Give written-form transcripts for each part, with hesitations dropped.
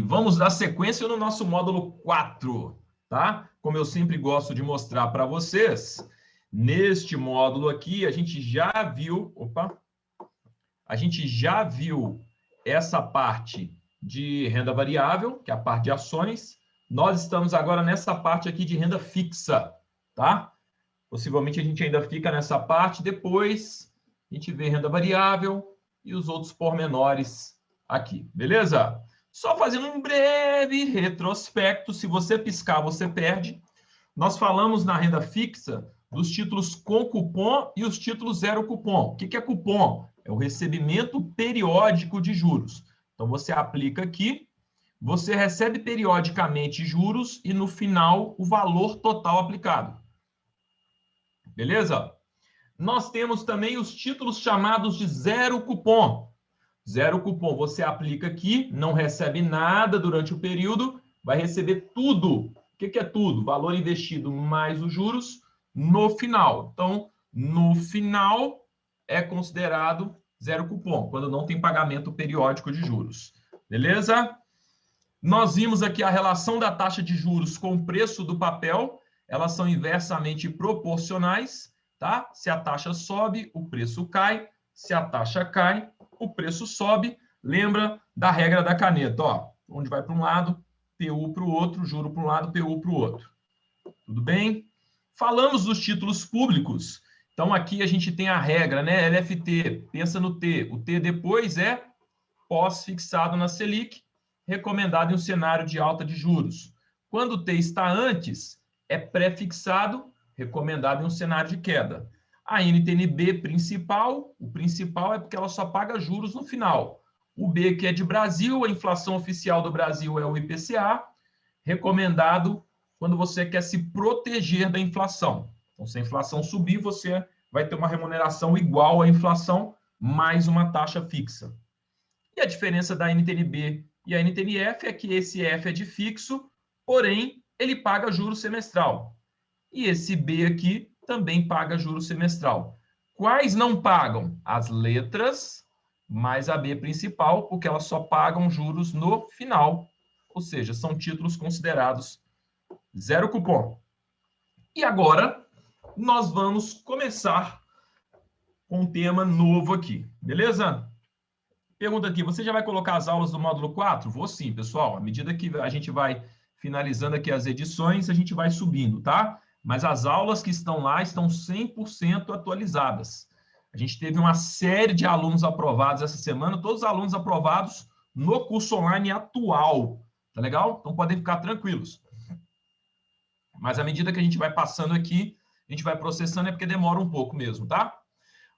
vamos dar sequência no nosso módulo 4, tá? Como eu sempre gosto de mostrar para vocês, neste módulo aqui, a gente já viu essa parte de renda variável, que é a parte de ações. Nós estamos agora nessa parte aqui de renda fixa, tá? Possivelmente a gente ainda fica nessa parte, depois a gente vê renda variável e os outros pormenores aqui, beleza? Só fazendo um breve retrospecto, se você piscar, você perde. Nós falamos na renda fixa dos títulos com cupom e os títulos zero cupom. O que é cupom? É o recebimento periódico de juros. Então, você aplica aqui, você recebe periodicamente juros e, no final, o valor total aplicado. Beleza? Nós temos também os títulos chamados de zero cupom. Zero cupom, você aplica aqui, não recebe nada durante o período, vai receber tudo. O que é tudo? Valor investido mais os juros no final. Então, no final é considerado zero cupom, quando não tem pagamento periódico de juros. Beleza? Nós vimos aqui a relação da taxa de juros com o preço do papel. Elas são inversamente proporcionais, tá? Se a taxa sobe, o preço cai. Se a taxa cai, o preço sobe. Lembra da regra da caneta, ó. Onde vai para um lado, PU para o outro, juro para um lado, PU para o outro. Tudo bem? Falamos dos títulos públicos. Então, aqui a gente tem a regra, né? LFT, pensa no T. O T depois é pós-fixado na Selic, recomendado em um cenário de alta de juros. Quando o T está antes, é pré-fixado, recomendado em um cenário de queda. A NTN-B principal, o principal é porque ela só paga juros no final. O B, que é de Brasil, a inflação oficial do Brasil é o IPCA, recomendado quando você quer se proteger da inflação. Então, se a inflação subir, você vai ter uma remuneração igual à inflação, mais uma taxa fixa. E a diferença da NTN-B e a NTN-F é que esse F é de fixo, porém, ele paga juros semestral. E esse B aqui também paga juros semestral. Quais não pagam? As letras mais a B principal, porque elas só pagam juros no final. Ou seja, são títulos considerados zero cupom. E agora, nós vamos começar com um tema novo aqui, beleza? Pergunta aqui, você já vai colocar as aulas do módulo 4? Vou sim, pessoal. À medida que a gente vai finalizando aqui as edições, a gente vai subindo, tá? Mas as aulas que estão lá estão 100% atualizadas. A gente teve uma série de alunos aprovados essa semana, todos os alunos aprovados no curso online atual, tá legal? Então podem ficar tranquilos. Mas à medida que a gente vai passando aqui, a gente vai processando, é porque demora um pouco mesmo, tá?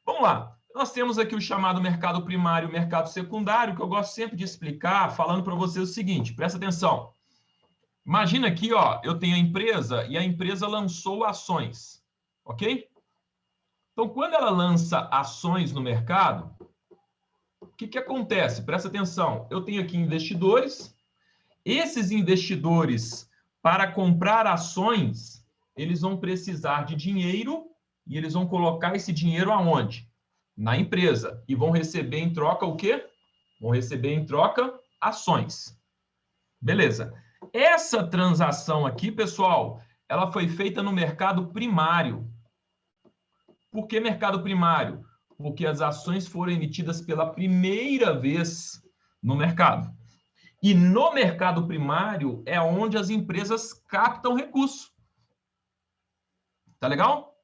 Vamos lá. Nós temos aqui o chamado mercado primário e o mercado secundário, que eu gosto sempre de explicar, falando para vocês o seguinte, presta atenção. Imagina aqui, ó, eu tenho a empresa e a empresa lançou ações, ok? Então, quando ela lança ações no mercado, o que acontece? Presta atenção. Eu tenho aqui investidores. Esses investidores, para comprar ações, eles vão precisar de dinheiro e eles vão colocar esse dinheiro aonde? Na empresa. E vão receber em troca o quê? Vão receber em troca ações. Beleza. Essa transação aqui, pessoal, ela foi feita no mercado primário. Por que mercado primário? Porque as ações foram emitidas pela primeira vez no mercado. E no mercado primário é onde as empresas captam recurso. Tá legal?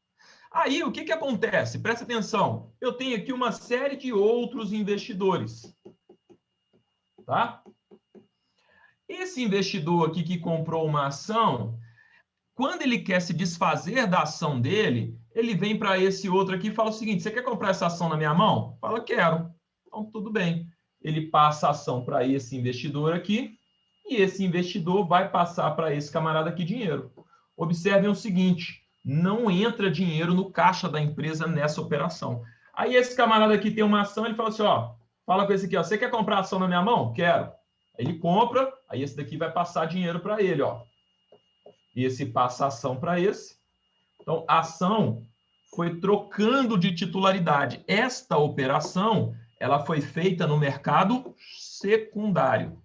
Aí, o que acontece? Presta atenção. Eu tenho aqui uma série de outros investidores. Tá? Esse investidor aqui que comprou uma ação, quando ele quer se desfazer da ação dele, ele vem para esse outro aqui e fala o seguinte, você quer comprar essa ação na minha mão? Fala, quero. Então, tudo bem. Ele passa a ação para esse investidor aqui e esse investidor vai passar para esse camarada aqui dinheiro. Observem o seguinte, não entra dinheiro no caixa da empresa nessa operação. Aí esse camarada aqui tem uma ação, ele fala assim, ó, fala com esse aqui, ó, você quer comprar a ação na minha mão? Quero. Aí ele compra, aí esse daqui vai passar dinheiro para ele, ó. E esse passa a ação para esse. Então, a ação foi trocando de titularidade. Esta operação, ela foi feita no mercado secundário.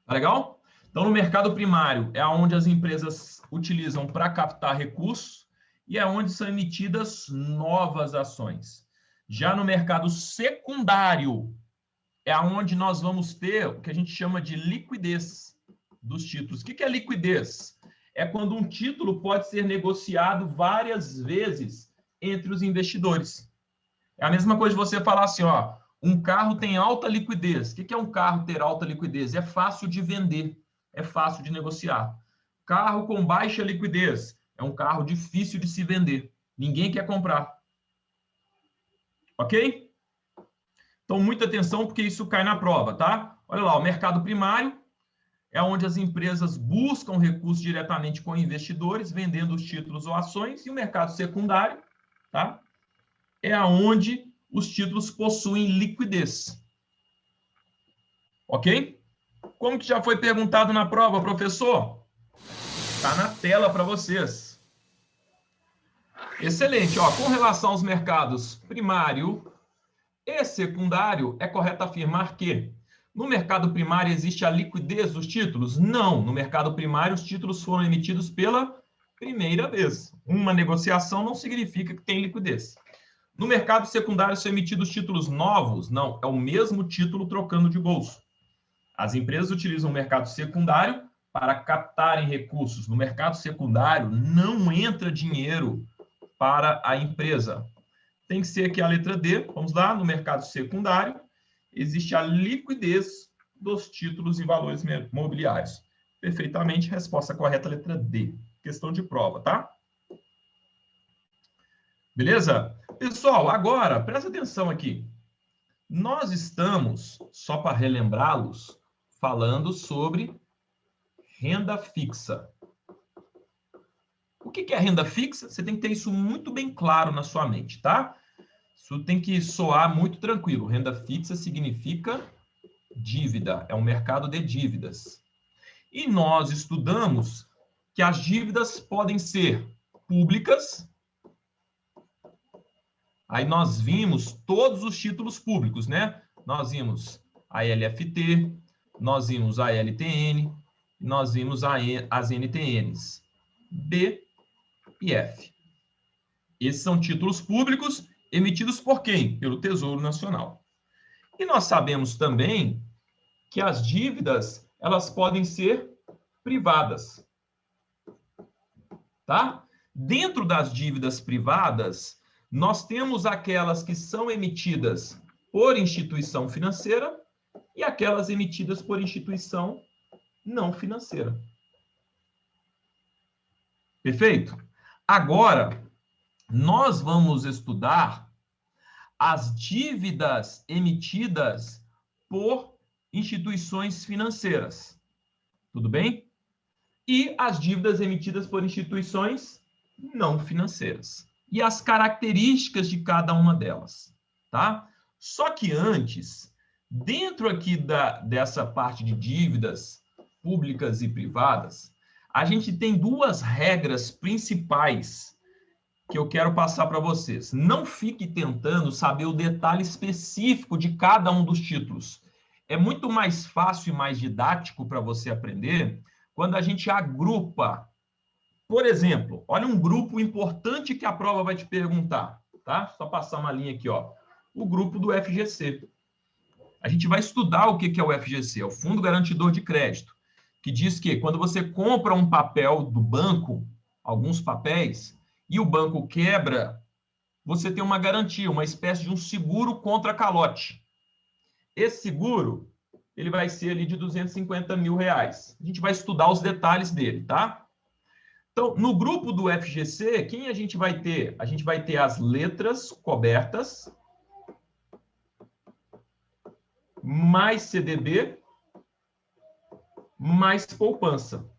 Tá legal? Então, no mercado primário é onde as empresas utilizam para captar recursos e é onde são emitidas novas ações. Já no mercado secundário é onde nós vamos ter o que a gente chama de liquidez dos títulos. O que é liquidez? É quando um título pode ser negociado várias vezes entre os investidores. É a mesma coisa de você falar assim, ó, um carro tem alta liquidez. O que é um carro ter alta liquidez? É fácil de vender, é fácil de negociar. Carro com baixa liquidez é um carro difícil de se vender. Ninguém quer comprar. Ok? Então, muita atenção, porque isso cai na prova, tá? Olha lá, o mercado primário é onde as empresas buscam recursos diretamente com investidores, vendendo os títulos ou ações, e o mercado secundário, tá? É onde os títulos possuem liquidez. Ok? Como que já foi perguntado na prova, professor? Está na tela para vocês. Excelente. Ó, com relação aos mercados primário e secundário, é correto afirmar que no mercado primário existe a liquidez dos títulos? Não. No mercado primário, os títulos foram emitidos pela primeira vez. Uma negociação não significa que tem liquidez. No mercado secundário, são emitidos títulos novos? Não. É o mesmo título trocando de bolso. As empresas utilizam o mercado secundário para captarem recursos. No mercado secundário, não entra dinheiro para a empresa. Tem que ser aqui a letra D. Vamos lá, no mercado secundário, existe a liquidez dos títulos e valores mobiliários. Perfeitamente, resposta correta, letra D. Questão de prova, tá? Beleza? Pessoal, agora, presta atenção aqui. Nós estamos, só para relembrá-los, falando sobre renda fixa. O que é renda fixa? Você tem que ter isso muito bem claro na sua mente, tá? Isso tem que soar muito tranquilo. Renda fixa significa dívida, é um mercado de dívidas. E nós estudamos que as dívidas podem ser públicas. Aí nós vimos todos os títulos públicos, né? Nós vimos a LFT, nós vimos a LTN, nós vimos as NTNs, B e F. Esses são títulos públicos emitidos por quem? Pelo Tesouro Nacional. E nós sabemos também que as dívidas, elas podem ser privadas. Tá? Dentro das dívidas privadas, nós temos aquelas que são emitidas por instituição financeira e aquelas emitidas por instituição não financeira. Perfeito? Agora, nós vamos estudar as dívidas emitidas por instituições financeiras. Tudo bem? E as dívidas emitidas por instituições não financeiras. E as características de cada uma delas, tá? Só que antes, dentro aqui dessa parte de dívidas públicas e privadas, a gente tem duas regras principais que eu quero passar para vocês. Não fique tentando saber o detalhe específico de cada um dos títulos. É muito mais fácil e mais didático para você aprender quando a gente agrupa. Por exemplo, olha um grupo importante que a prova vai te perguntar, tá? Só passar uma linha aqui, ó. O grupo do FGC. A gente vai estudar o que é o FGC, é o Fundo Garantidor de Crédito, que diz que quando você compra um papel do banco, alguns papéis, e o banco quebra, você tem uma garantia, uma espécie de um seguro contra calote. Esse seguro, ele vai ser ali de R$250 mil. A gente vai estudar os detalhes dele, tá? Então, no grupo do FGC, quem a gente vai ter? A gente vai ter as letras cobertas, mais CDB, mais poupança.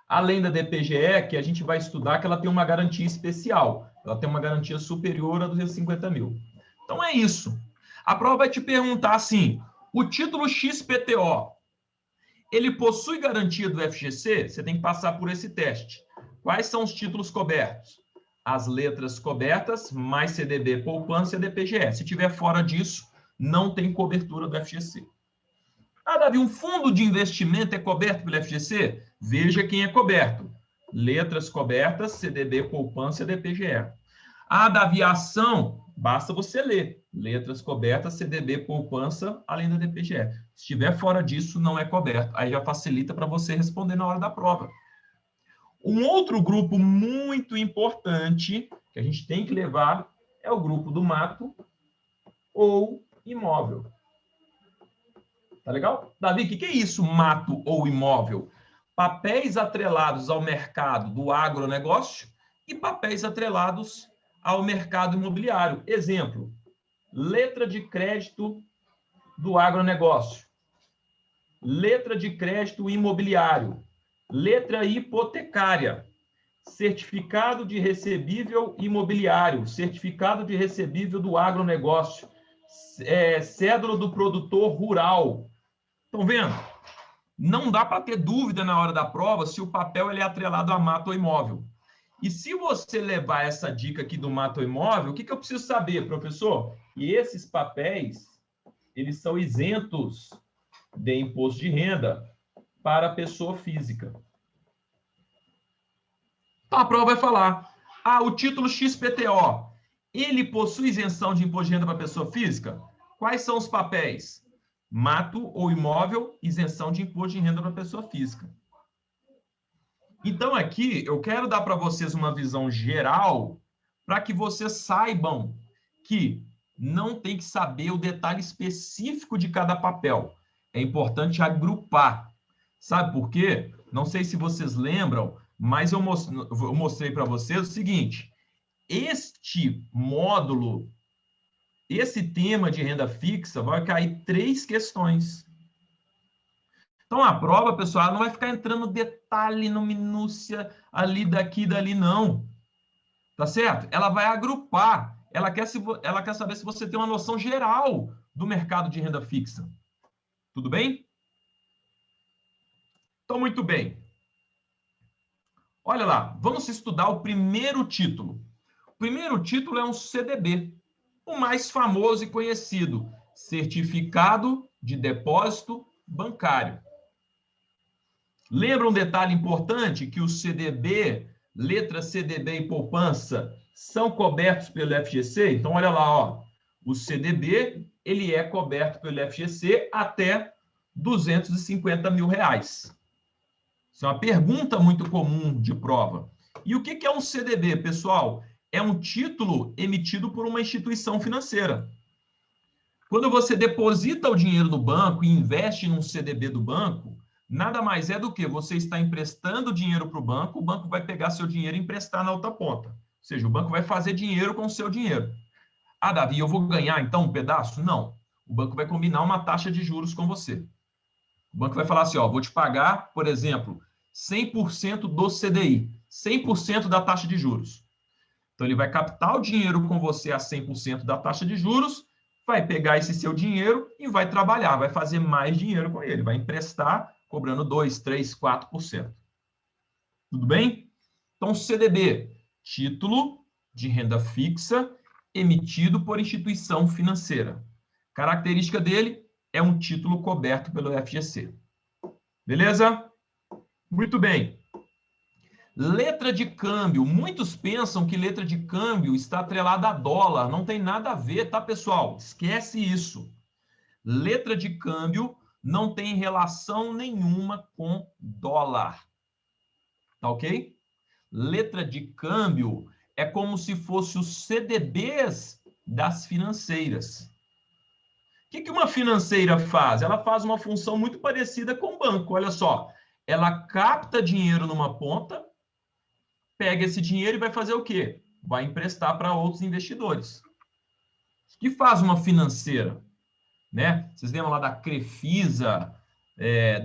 Além da DPGE, que a gente vai estudar, que ela tem uma garantia especial. Ela tem uma garantia superior a 250 mil. Então, é isso. A prova vai te perguntar assim, o título XPTO, ele possui garantia do FGC? Você tem que passar por esse teste. Quais são os títulos cobertos? As letras cobertas, mais CDB, poupança e DPGE. Se tiver fora disso, não tem cobertura do FGC. Ah, Davi, um fundo de investimento é coberto pelo FGC? Veja quem é coberto. Letras cobertas, CDB, poupança e DPGE. Ah, Davi, ação, basta você ler. Letras cobertas, CDB, poupança, além da DPGE. Se estiver fora disso, não é coberto. Aí já facilita para você responder na hora da prova. Um outro grupo muito importante que a gente tem que levar é o grupo do mato ou imóvel. Tá legal? Davi, o que é isso, mato ou imóvel? Papéis atrelados ao mercado do agronegócio e papéis atrelados ao mercado imobiliário. Exemplo, letra de crédito do agronegócio, letra de crédito imobiliário, letra hipotecária, certificado de recebível imobiliário, certificado de recebível do agronegócio, cédula do produtor rural. Estão vendo? Não dá para ter dúvida na hora da prova se o papel ele é atrelado a mato ou imóvel. E se você levar essa dica aqui do mato ou imóvel, o que eu preciso saber, professor? E esses papéis, eles são isentos de imposto de renda para a pessoa física. Então, a prova vai falar, o título XPTO, ele possui isenção de imposto de renda para a pessoa física? Quais são os papéis? Mato ou imóvel, isenção de imposto de renda para a pessoa física. Então, aqui, eu quero dar para vocês uma visão geral para que vocês saibam que não tem que saber o detalhe específico de cada papel. É importante agrupar. Sabe por quê? Não sei se vocês lembram, mas eu mostrei para vocês o seguinte. Este módulo, esse tema de renda fixa, vai cair 3 questões. Então, a prova, pessoal, não vai ficar entrando no detalhe, no minúcia, ali, daqui, dali, não. Tá certo? Ela vai agrupar. Ela quer saber se você tem uma noção geral do mercado de renda fixa. Tudo bem? Então, muito bem. Olha lá, vamos estudar o primeiro título. O primeiro título é um CDB, o mais famoso e conhecido, Certificado de Depósito Bancário. Lembra um detalhe importante que o CDB, letra CDB e poupança, são cobertos pelo FGC? Então, olha lá, ó, o CDB ele é coberto pelo FGC até R$250 mil. Isso é uma pergunta muito comum de prova. E o que é um CDB, pessoal? É um título emitido por uma instituição financeira. Quando você deposita o dinheiro no banco e investe num CDB do banco, nada mais é do que você está emprestando dinheiro para o banco vai pegar seu dinheiro e emprestar na outra ponta. Ou seja, o banco vai fazer dinheiro com o seu dinheiro. Ah, Davi, eu vou ganhar então um pedaço? Não. O banco vai combinar uma taxa de juros com você. O banco vai falar assim, ó, vou te pagar, por exemplo, 100% do CDI, 100% da taxa de juros. Então, ele vai captar o dinheiro com você a 100% da taxa de juros, vai pegar esse seu dinheiro e vai trabalhar, vai fazer mais dinheiro com ele, vai emprestar cobrando 2%, 3%, 4%. Tudo bem? Então, CDB, título de renda fixa emitido por instituição financeira. Característica dele é um título coberto pelo FGC. Beleza? Muito bem. Letra de câmbio. Muitos pensam que letra de câmbio está atrelada a dólar. Não tem nada a ver, tá, pessoal? Esquece isso. Letra de câmbio não tem relação nenhuma com dólar. Tá ok? Letra de câmbio é como se fosse os CDBs das financeiras. O que uma financeira faz? Ela faz uma função muito parecida com o banco. Olha só, ela capta dinheiro numa ponta, pega esse dinheiro e vai fazer o quê? Vai emprestar para outros investidores. O que faz uma financeira? Né? Vocês lembram lá da Crefisa,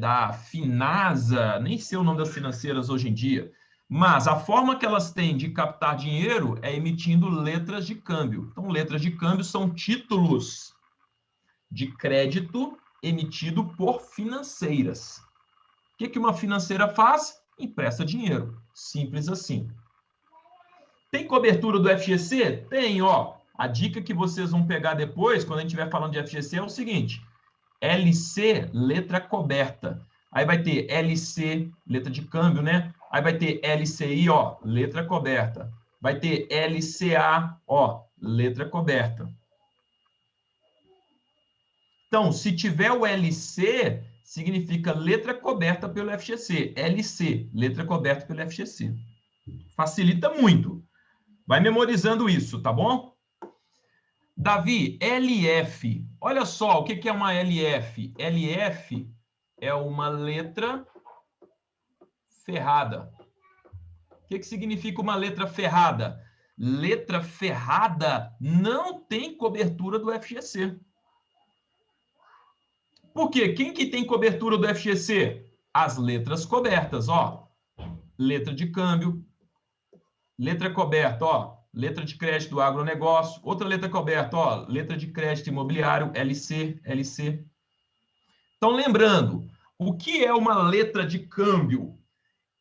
da Finasa, nem sei o nome das financeiras hoje em dia, mas a forma que elas têm de captar dinheiro é emitindo letras de câmbio. Então, letras de câmbio são títulos de crédito emitido por financeiras. O que uma financeira faz? Empresta dinheiro. Simples assim. Tem cobertura do FGC? Tem, ó. A dica que vocês vão pegar depois, quando a gente estiver falando de FGC, é o seguinte. LC, letra coberta. Aí vai ter LC, letra de câmbio, né? Aí vai ter LCI, ó, letra coberta. Vai ter LCA, ó, letra coberta. Então, se tiver o LC, significa letra coberta pelo FGC. LC, letra coberta pelo FGC. Facilita muito. Vai memorizando isso, tá bom? Davi, LF. Olha só, o que é uma LF? LF é uma letra ferrada. O que significa uma letra ferrada? Letra ferrada não tem cobertura do FGC. Por quê? Quem que tem cobertura do FGC? As letras cobertas, ó. Letra de câmbio, letra coberta, ó. Letra de crédito do agronegócio. Outra letra coberta, ó. Letra de crédito imobiliário, LC, LC. Então, lembrando, o que é uma letra de câmbio?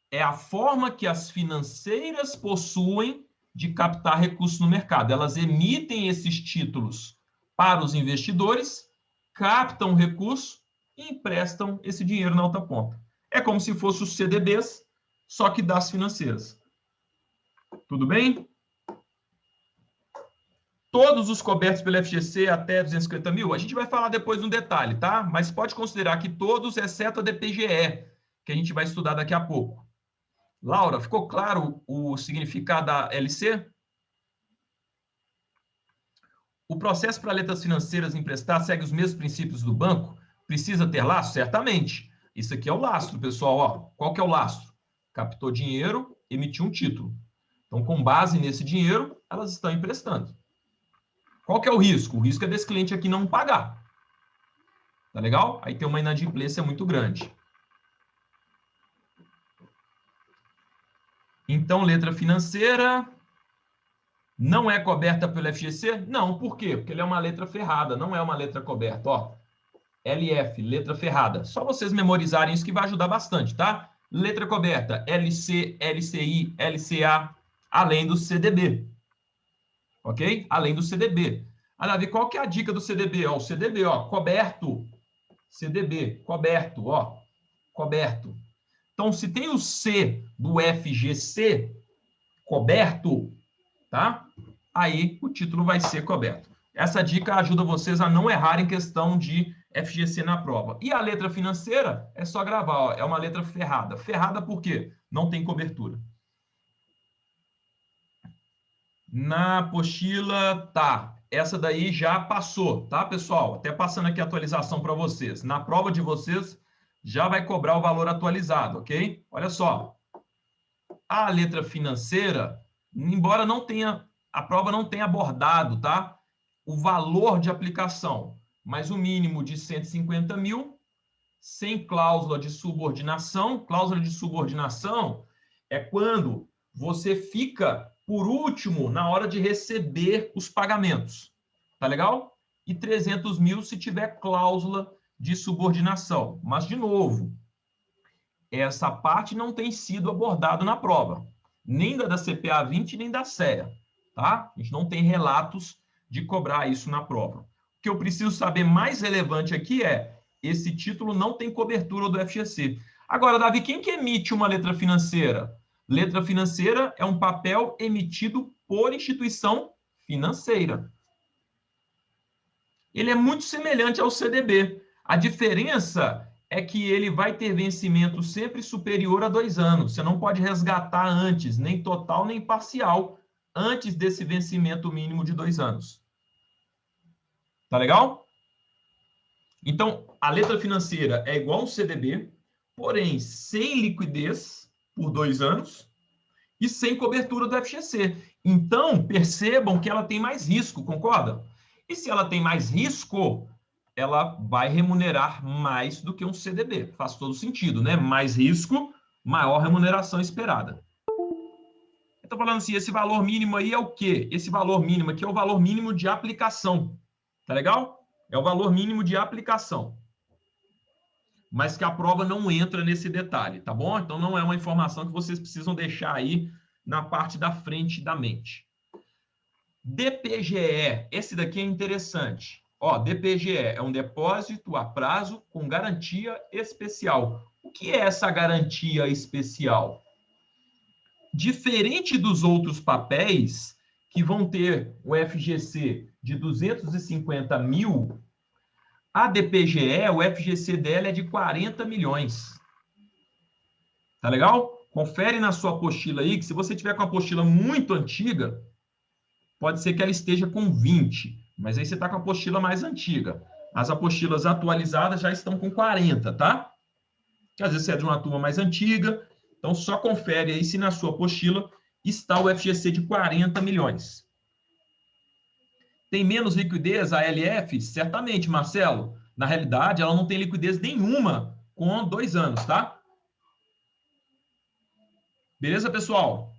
É a forma que as financeiras possuem de captar recursos no mercado. Elas emitem esses títulos para os investidores, captam recurso e emprestam esse dinheiro na outra ponta. É como se fosse os CDBs, só que das financeiras. Tudo bem? Todos os cobertos pelo FGC até 250 mil, a gente vai falar depois no detalhe, tá? Mas pode considerar que todos, exceto a DPGE, que a gente vai estudar daqui a pouco. Laura, ficou claro o significado da LC? O processo para letras financeiras emprestar segue os mesmos princípios do banco? Precisa ter lastro? Certamente. Isso aqui é o lastro, pessoal. Ó, qual que é o lastro? Captou dinheiro, emitiu um título. Então, com base nesse dinheiro, elas estão emprestando. Qual que é o risco? O risco é desse cliente aqui não pagar. Tá legal? Aí tem uma inadimplência muito grande. Então, letra financeira não é coberta pelo FGC? Não, por quê? Porque ele é uma letra ferrada, não é uma letra coberta. Ó, LF, letra ferrada. Só vocês memorizarem isso que vai ajudar bastante, tá? Letra coberta, LC, LCI, LCA, além do CDB. Ok? Além do CDB. Ah, Davi, qual que é a dica do CDB? Ó, o CDB, ó, coberto. CDB, coberto, ó, coberto. Então, se tem o C do FGC coberto, tá? Aí o título vai ser coberto. Essa dica ajuda vocês a não errar em questão de FGC na prova. E a letra financeira é só gravar, ó, é uma letra ferrada. Ferrada por quê? Não tem cobertura. Na apostila, tá. Essa daí já passou, tá, pessoal? Até passando aqui a atualização para vocês. Na prova de vocês, já vai cobrar o valor atualizado, ok? Olha só. A letra financeira, embora não tenha, a prova não tenha abordado, tá? O valor de aplicação, mas o mínimo de 150 mil, sem cláusula de subordinação. Cláusula de subordinação é quando você fica por último na hora de receber os pagamentos. Tá legal? E 300 mil se tiver cláusula de subordinação. Mas, de novo, essa parte não tem sido abordada na prova. Nem da CPA 20, nem da CEA. Tá? A gente não tem relatos de cobrar isso na prova. O que eu preciso saber mais relevante aqui é esse título não tem cobertura do FGC. Agora, Davi, quem que emite uma letra financeira? Letra financeira é um papel emitido por instituição financeira. Ele é muito semelhante ao CDB. A diferença é que ele vai ter vencimento sempre superior a 2 anos. Você não pode resgatar antes, nem total, nem parcial, antes desse vencimento mínimo de 2 anos. Tá legal? Então, a letra financeira é igual ao CDB, porém sem liquidez por 2 anos e sem cobertura do FGC. Então, percebam que ela tem mais risco, concorda? E se ela tem mais risco, ela vai remunerar mais do que um CDB. Faz todo sentido, né? Mais risco, maior remuneração esperada. Eu estou falando assim, esse valor mínimo aí é o quê? Esse valor mínimo aqui é o valor mínimo de aplicação. Tá legal? É o valor mínimo de aplicação. Mas que a prova não entra nesse detalhe, tá bom? Então, não é uma informação que vocês precisam deixar aí na parte da frente da mente. DPGE, esse daqui é interessante. Ó, DPGE é um depósito a prazo com garantia especial. O que é essa garantia especial? Diferente dos outros papéis, que vão ter o FGC de 250 mil, a DPGE, o FGC dela é de 40 milhões. Tá legal? Confere na sua apostila aí, que se você tiver com a apostila muito antiga, pode ser que ela esteja com 20, mas aí você está com a apostila mais antiga. As apostilas atualizadas já estão com 40, tá? Que às vezes você é de uma turma mais antiga, então só confere aí se na sua apostila está o FGC de 40 milhões. Tem menos liquidez a LF? Certamente, Marcelo. Na realidade, ela não tem liquidez nenhuma com 2 anos, tá? Beleza, pessoal?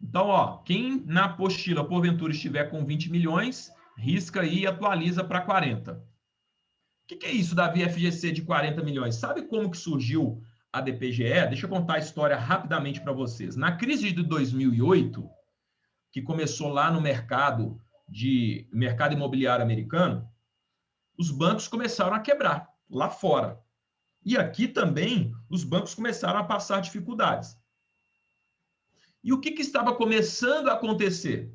Então, ó, quem na apostila, porventura, estiver com 20 milhões, risca aí e atualiza para 40. O que é isso da FGC de 40 milhões? Sabe como que surgiu a DPGE? Deixa eu contar a história rapidamente para vocês. Na crise de 2008, que começou lá no mercado imobiliário americano, os bancos começaram a quebrar lá fora. E aqui também os bancos começaram a passar dificuldades. E o que estava começando a acontecer?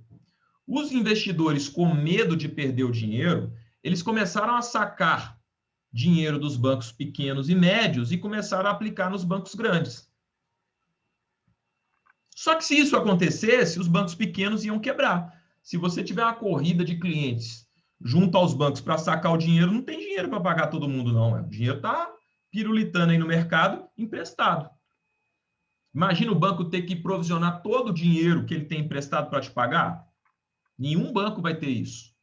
Os investidores, com medo de perder o dinheiro, eles começaram a sacar dinheiro dos bancos pequenos e médios e começaram a aplicar nos bancos grandes. Só que se isso acontecesse, os bancos pequenos iam quebrar. Se você tiver uma corrida de clientes junto aos bancos para sacar o dinheiro, não tem dinheiro para pagar todo mundo, não. O dinheiro está pirulitando aí no mercado, emprestado. Imagina o banco ter que provisionar todo o dinheiro que ele tem emprestado para te pagar. Nenhum banco vai ter isso.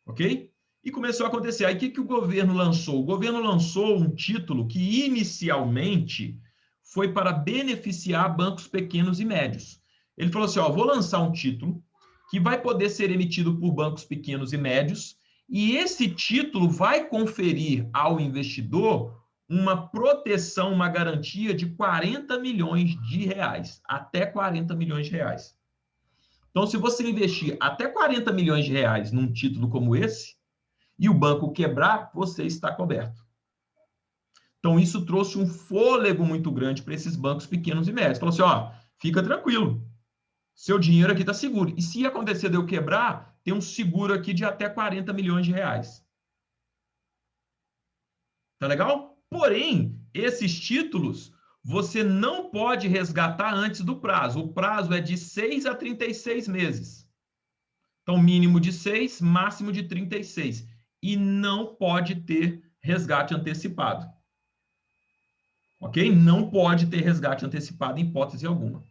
Ok? E começou a acontecer. Aí o que o governo lançou? O governo lançou um título que inicialmente foi para beneficiar bancos pequenos e médios. Ele falou assim, ó, vou lançar um título que vai poder ser emitido por bancos pequenos e médios, e esse título vai conferir ao investidor uma proteção, uma garantia de 40 milhões de reais, até 40 milhões de reais. Então, se você investir até 40 milhões de reais num título como esse, e o banco quebrar, você está coberto. Então, isso trouxe um fôlego muito grande para esses bancos pequenos e médios. Falou assim, ó, fica tranquilo, seu dinheiro aqui está seguro. E se acontecer de eu quebrar, tem um seguro aqui de até 40 milhões de reais. Tá legal? Porém, esses títulos você não pode resgatar antes do prazo. O prazo é de 6 a 36 meses. Então, mínimo de 6, máximo de 36. E não pode ter resgate antecipado. Ok? Não pode ter resgate antecipado em hipótese alguma.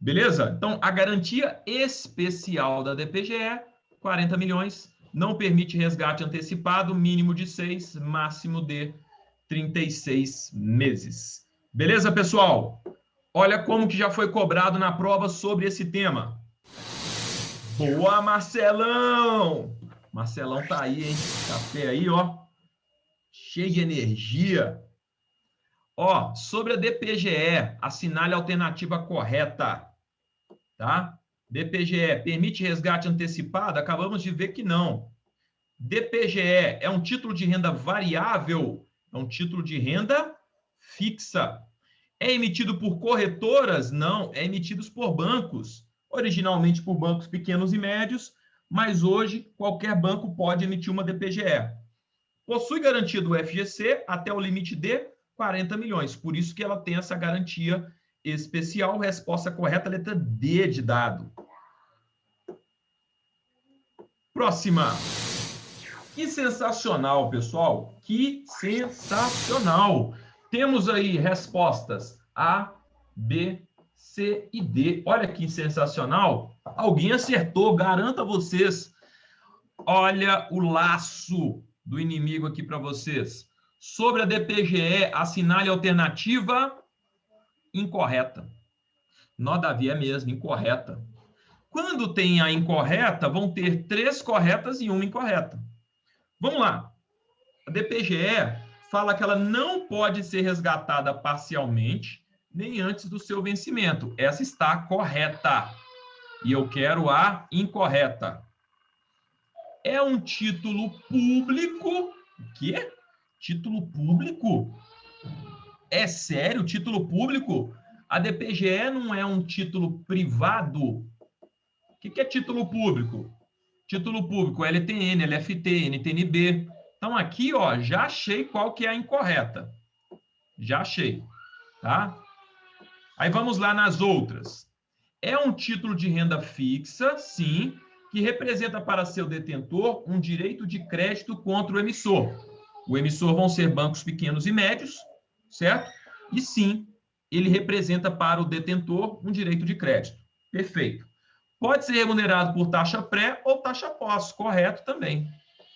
Beleza? Então, a garantia especial da DPGE, 40 milhões, não permite resgate antecipado, mínimo de 6, máximo de 36 meses. Beleza, pessoal? Olha como que já foi cobrado na prova sobre esse tema. Boa, Marcelão! Marcelão tá aí, hein? Café aí, ó. Cheio de energia. Ó, sobre a DPGE, assinale a alternativa correta, tá? DPGE, permite resgate antecipado? Acabamos de ver que não. DPGE é um título de renda variável? É um título de renda fixa. É emitido por corretoras? Não, é emitido por bancos. Originalmente por bancos pequenos e médios, mas hoje qualquer banco pode emitir uma DPGE. Possui garantia do FGC até o limite de 40 milhões. Por isso que ela tem essa garantia especial. Resposta correta, letra D de dado. Próxima. Que sensacional, pessoal. Que sensacional. Temos aí respostas A, B, C e D. Olha que sensacional. Alguém acertou, garanto a vocês. Olha o laço do inimigo aqui para vocês. Sobre a DPGE, assinale a alternativa incorreta. Nó, Davi, é mesmo, incorreta. Quando tem a incorreta, vão ter 3 corretas e 1 incorreta. Vamos lá. A DPGE fala que ela não pode ser resgatada parcialmente, nem antes do seu vencimento. Essa está correta. e eu quero a incorreta. É um título público. O quê? Título público? É sério? Título público? A DPGE não é um título privado? O que é título público? Título público, LTN, LFT, NTNB. Então, aqui, ó, já achei qual que é a incorreta. Já achei, tá? Aí vamos lá nas outras. É um título de renda fixa, sim, que representa para seu detentor um direito de crédito contra o emissor. O emissor vão ser bancos pequenos e médios, certo? E sim, ele representa para o detentor um direito de crédito. Perfeito. Pode ser remunerado por taxa pré ou taxa pós, correto também.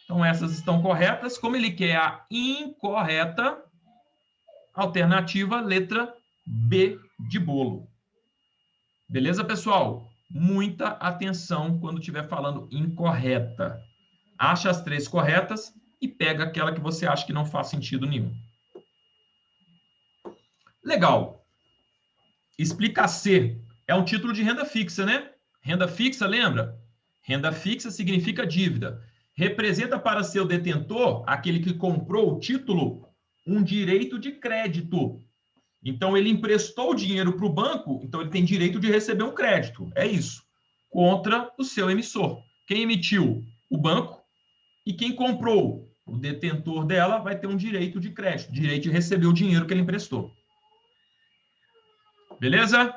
Então, essas estão corretas. Como ele quer a incorreta, alternativa, letra B de bolo. Beleza, pessoal? Muita atenção quando estiver falando incorreta. Acha as 3 corretas e pega aquela que você acha que não faz sentido nenhum. Legal. Explica C. É um título de renda fixa, né? Renda fixa, lembra? Renda fixa significa dívida. Representa para seu detentor, aquele que comprou o título, um direito de crédito. Então, ele emprestou o dinheiro para o banco, então ele tem direito de receber um crédito. É isso. Contra o seu emissor. Quem emitiu? O banco. E quem comprou? O detentor dela vai ter um direito de crédito, direito de receber o dinheiro que ele emprestou. Beleza?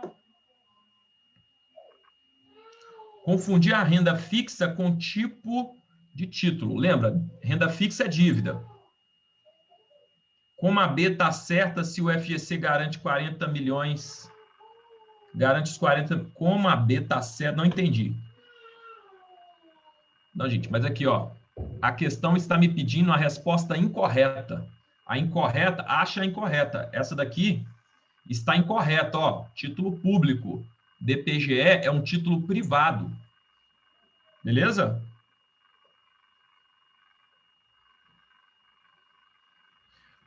Confundir a renda fixa com tipo de título. Lembra? Renda fixa é dívida. Como a B está certa se o FGC garante 40 milhões? Garante os 40... Como a B está certa? Não entendi. Não, gente, mas aqui, ó. A questão está me pedindo a resposta incorreta. A incorreta, acha a incorreta. Essa daqui está incorreta, ó. Título público. DPGE é um título privado. Beleza?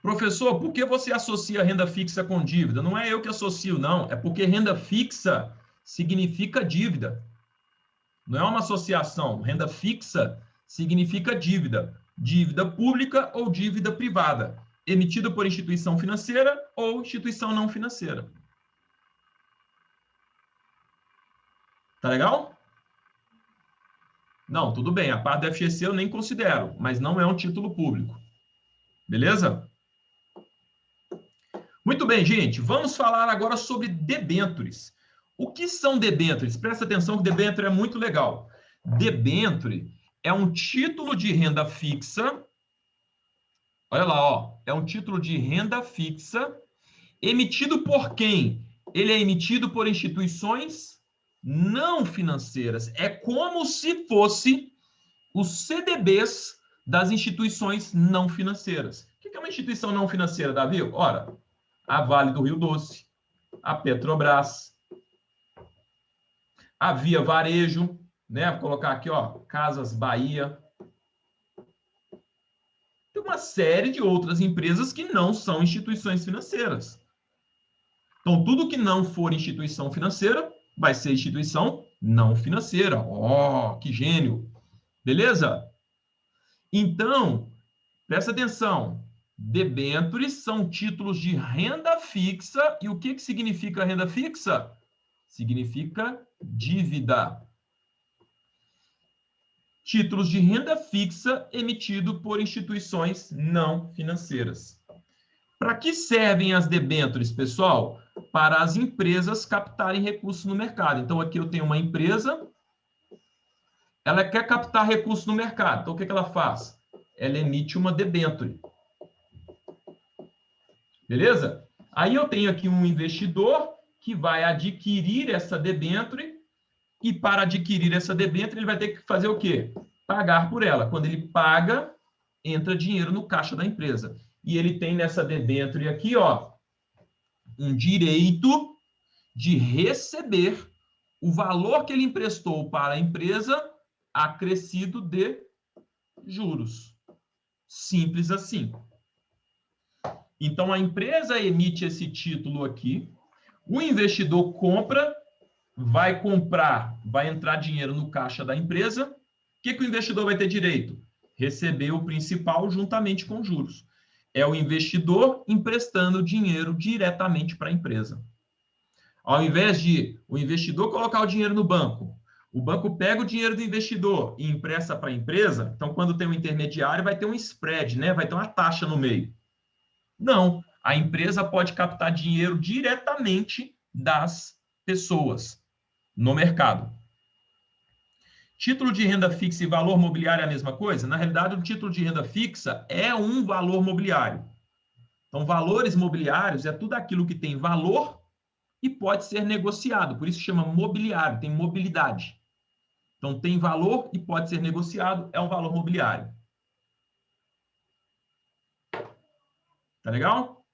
Professor, por que você associa renda fixa com dívida? Não é eu que associo, não. É porque renda fixa significa dívida. Não é uma associação. Renda fixa significa dívida. Dívida pública ou dívida privada. Emitida por instituição financeira ou instituição não financeira. Tá legal? Não, tudo bem. A parte do FGC eu nem considero, mas não é um título público. Beleza? Muito bem, gente. Vamos falar agora sobre debêntures. O que são debêntures? Presta atenção que debênture é muito legal. Debênture é um título de renda fixa. Olha lá, ó. É um título de renda fixa emitido por quem? Ele é emitido por instituições não financeiras. É como se fosse os CDBs das instituições não financeiras. O que é uma instituição não financeira, Davi? Ora, a Vale do Rio Doce, a Petrobras, a Via Varejo, né? Vou colocar aqui, ó, Casas Bahia. Tem uma série de outras empresas que não são instituições financeiras. Então, tudo que não for instituição financeira vai ser instituição não financeira. Ó, que gênio! Beleza? Então, presta atenção. Debêntures são títulos de renda fixa. E o que significa renda fixa? Significa dívida. Títulos de renda fixa emitido por instituições não financeiras. Para que servem as debêntures, pessoal? Para as empresas captarem recursos no mercado. Então, aqui eu tenho uma empresa, ela quer captar recursos no mercado. Então, o que ela faz? Ela emite uma debênture. Beleza? Aí eu tenho aqui um investidor que vai adquirir essa debênture e para adquirir essa debênture ele vai ter que fazer o quê? Pagar por ela. Quando ele paga, entra dinheiro no caixa da empresa. E ele tem nessa debênture aqui, ó, um direito de receber o valor que ele emprestou para a empresa acrescido de juros. Simples assim. Então, a empresa emite esse título aqui, o investidor compra, vai comprar, vai entrar dinheiro no caixa da empresa. O que o investidor vai ter direito? Receber o principal juntamente com juros. É o investidor emprestando dinheiro diretamente para a empresa. Ao invés de o investidor colocar o dinheiro no banco, o banco pega o dinheiro do investidor e empresta para a empresa. Então, quando tem um intermediário, vai ter um spread, né? Vai ter uma taxa no meio. Não, a empresa pode captar dinheiro diretamente das pessoas no mercado. Título de renda fixa e valor mobiliário é a mesma coisa? Na realidade, o título de renda fixa é um valor mobiliário. Então, valores mobiliários é tudo aquilo que tem valor e pode ser negociado. Por isso chama mobiliário, tem mobilidade. Então, tem valor e pode ser negociado, é um valor mobiliário. Tá legal?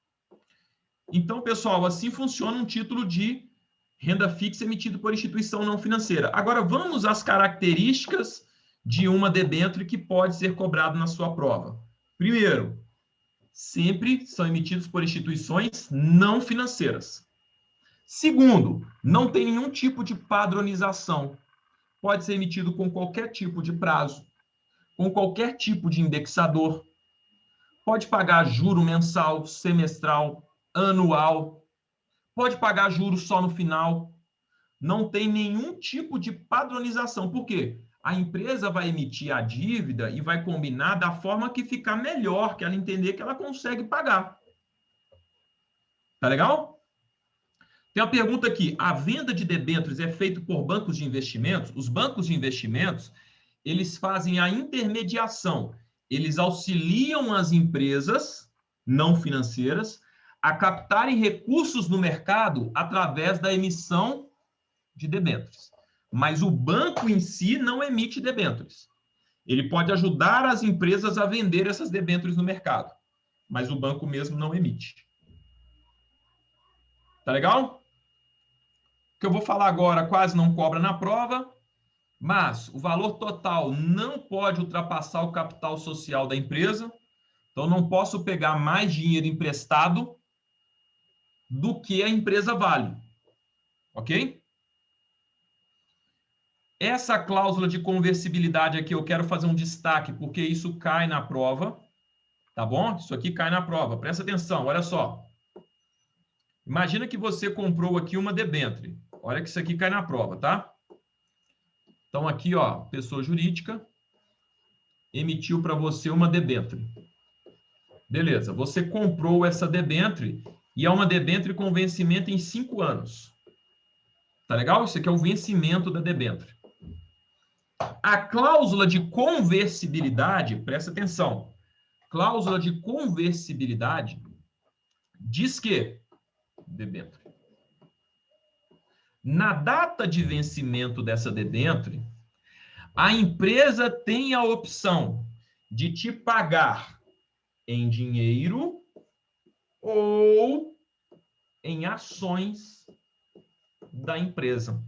Então, pessoal, assim funciona um título de renda fixa emitido por instituição não financeira. Agora, vamos às características de uma debênture que pode ser cobrado na sua prova. Primeiro, sempre são emitidos por instituições não financeiras. Segundo, não tem nenhum tipo de padronização. Pode ser emitido com qualquer tipo de prazo, com qualquer tipo de indexador. Pode pagar juro mensal, semestral, anual. Pode pagar juros só no final. Não tem nenhum tipo de padronização. Por quê? A empresa vai emitir a dívida e vai combinar da forma que ficar melhor, que ela entender que ela consegue pagar. Tá legal? Tem uma pergunta aqui. A venda de debêntures é feita por bancos de investimentos? Os bancos de investimentos, eles fazem a intermediação. Eles auxiliam as empresas não financeiras a captarem recursos no mercado através da emissão de debêntures. Mas o banco em si não emite debêntures. Ele pode ajudar as empresas a vender essas debêntures no mercado, mas o banco mesmo não emite. Tá legal? O que eu vou falar agora quase não cobra na prova, mas o valor total não pode ultrapassar o capital social da empresa. Então, não posso pegar mais dinheiro emprestado do que a empresa vale. Ok? Essa cláusula de conversibilidade aqui, eu quero fazer um destaque, porque isso cai na prova, tá bom? Isso aqui cai na prova. Presta atenção, olha só. Imagina que você comprou aqui uma debênture. Olha que isso aqui cai na prova, tá? Então, aqui, ó, pessoa jurídica emitiu para você uma debênture. Beleza, você comprou essa debênture e é uma debênture com vencimento em 5 anos. Tá legal? Isso aqui é o vencimento da debênture. A cláusula de conversibilidade, presta atenção, cláusula de conversibilidade diz que, debênture, na data de vencimento dessa debênture, a empresa tem a opção de te pagar em dinheiro ou em ações da empresa.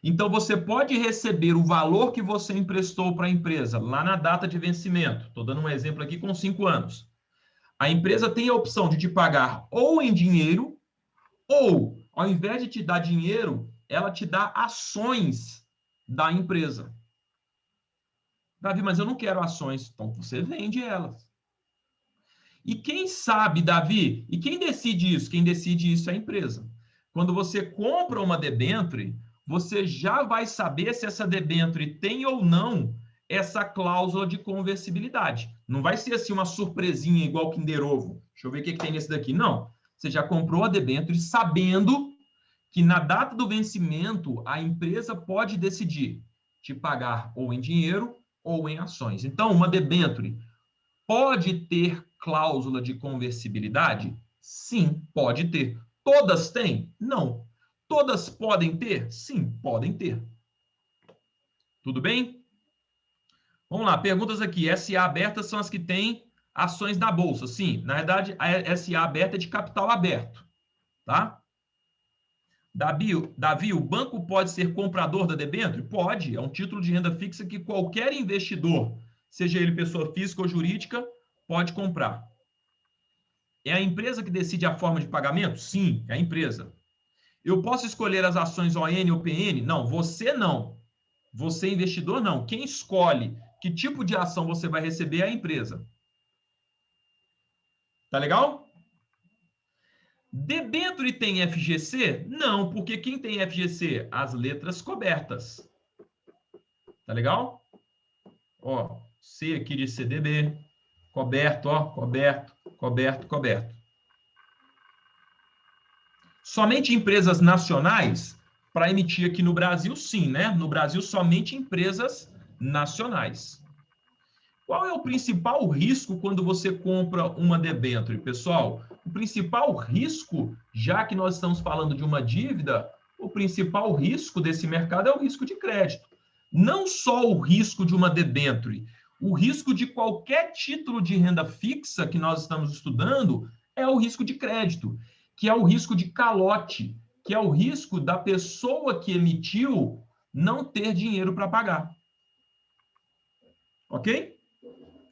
Então, você pode receber o valor que você emprestou para a empresa lá na data de vencimento. Estou dando um exemplo aqui com 5 anos. A empresa tem a opção de te pagar ou em dinheiro ou, ao invés de te dar dinheiro, ela te dá ações da empresa. Davi, mas eu não quero ações. Então, você vende elas. E quem sabe, Davi, e quem decide isso? Quem decide isso é a empresa. Quando você compra uma debênture, você já vai saber se essa debênture tem ou não essa cláusula de conversibilidade. Não vai ser assim uma surpresinha igual Kinder Ovo. Deixa eu ver o que tem nesse daqui. Não. Você já comprou a debênture sabendo que na data do vencimento a empresa pode decidir te pagar ou em dinheiro ou em ações. Então, uma debênture pode ter cláusula de conversibilidade? Sim, pode ter. Todas têm? Não. Todas podem ter? Sim, podem ter. Tudo bem? Vamos lá, perguntas aqui. SA abertas são as que têm ações da Bolsa. Sim, na verdade, a SA aberta é de capital aberto. Tá? Davi, o banco pode ser comprador da debênture? Pode. É um título de renda fixa que qualquer investidor, seja ele pessoa física ou jurídica, pode comprar. É a empresa que decide a forma de pagamento? Sim, é a empresa. Eu posso escolher as ações ON ou PN? Não, você não. Você, investidor, não. Quem escolhe que tipo de ação você vai receber é a empresa. Tá legal? Debênture tem FGC? Não, porque quem tem FGC? As letras cobertas. Tá legal? Ó, C aqui de CDB, coberto, ó, coberto, coberto, coberto. Somente empresas nacionais, para emitir aqui no Brasil, sim, né? No Brasil, somente empresas nacionais. Qual é o principal risco quando você compra uma debênture, pessoal? O principal risco, já que nós estamos falando de uma dívida, o principal risco desse mercado é o risco de crédito. Não só o risco de uma debênture, o risco de qualquer título de renda fixa que nós estamos estudando é o risco de crédito, que é o risco de calote, que é o risco da pessoa que emitiu não ter dinheiro para pagar. Ok?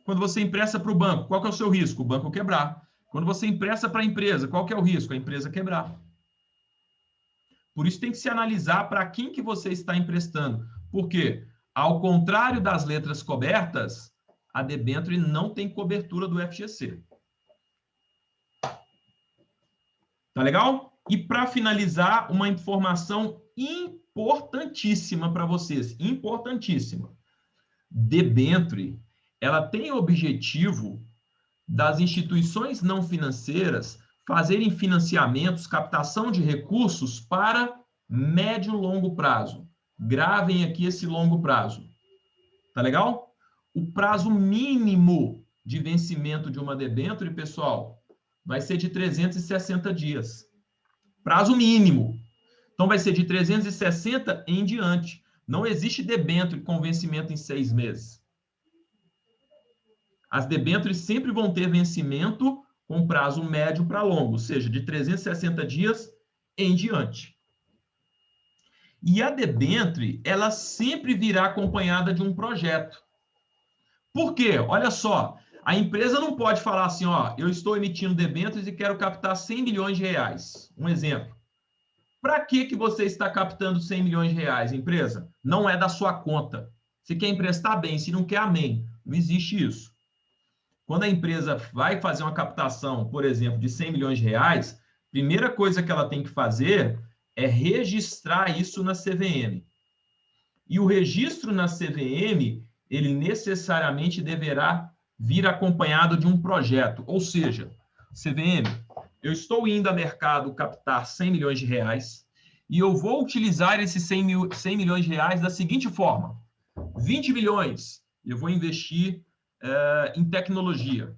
Quando você empresta para o banco, qual que é o seu risco? O banco quebrar. Quando você empresta para a empresa, qual que é o risco? A empresa quebrar. Por isso tem que se analisar para quem que você está emprestando. Por quê? Ao contrário das letras cobertas, a debênture não tem cobertura do FGC. Tá legal? E para finalizar, uma informação importantíssima para vocês, importantíssima. Debênture, ela tem o objetivo das instituições não financeiras fazerem financiamentos, captação de recursos para médio e longo prazo. Gravem aqui esse longo prazo. Tá legal? O prazo mínimo de vencimento de uma debênture, pessoal, vai ser de 360 dias. Prazo mínimo. Então, vai ser de 360 em diante. Não existe debênture com vencimento em 6 meses. As debêntures sempre vão ter vencimento com prazo médio para longo, ou seja, de 360 dias em diante. E a debênture, ela sempre virá acompanhada de um projeto. Por quê? Olha só, a empresa não pode falar assim, ó, eu estou emitindo debêntures e quero captar 100 milhões de reais. Um exemplo. Para que você está captando 100 milhões de reais, empresa? Não é da sua conta. Se quer emprestar bem, se não quer, amém. Não existe isso. Quando a empresa vai fazer uma captação, por exemplo, de 100 milhões de reais, a primeira coisa que ela tem que fazer é registrar isso na CVM. E o registro na CVM, ele necessariamente deverá vir acompanhado de um projeto. Ou seja, CVM, eu estou indo ao mercado captar 100 milhões de reais e eu vou utilizar esses 100 milhões de reais da seguinte forma. 20 milhões eu vou investir em tecnologia.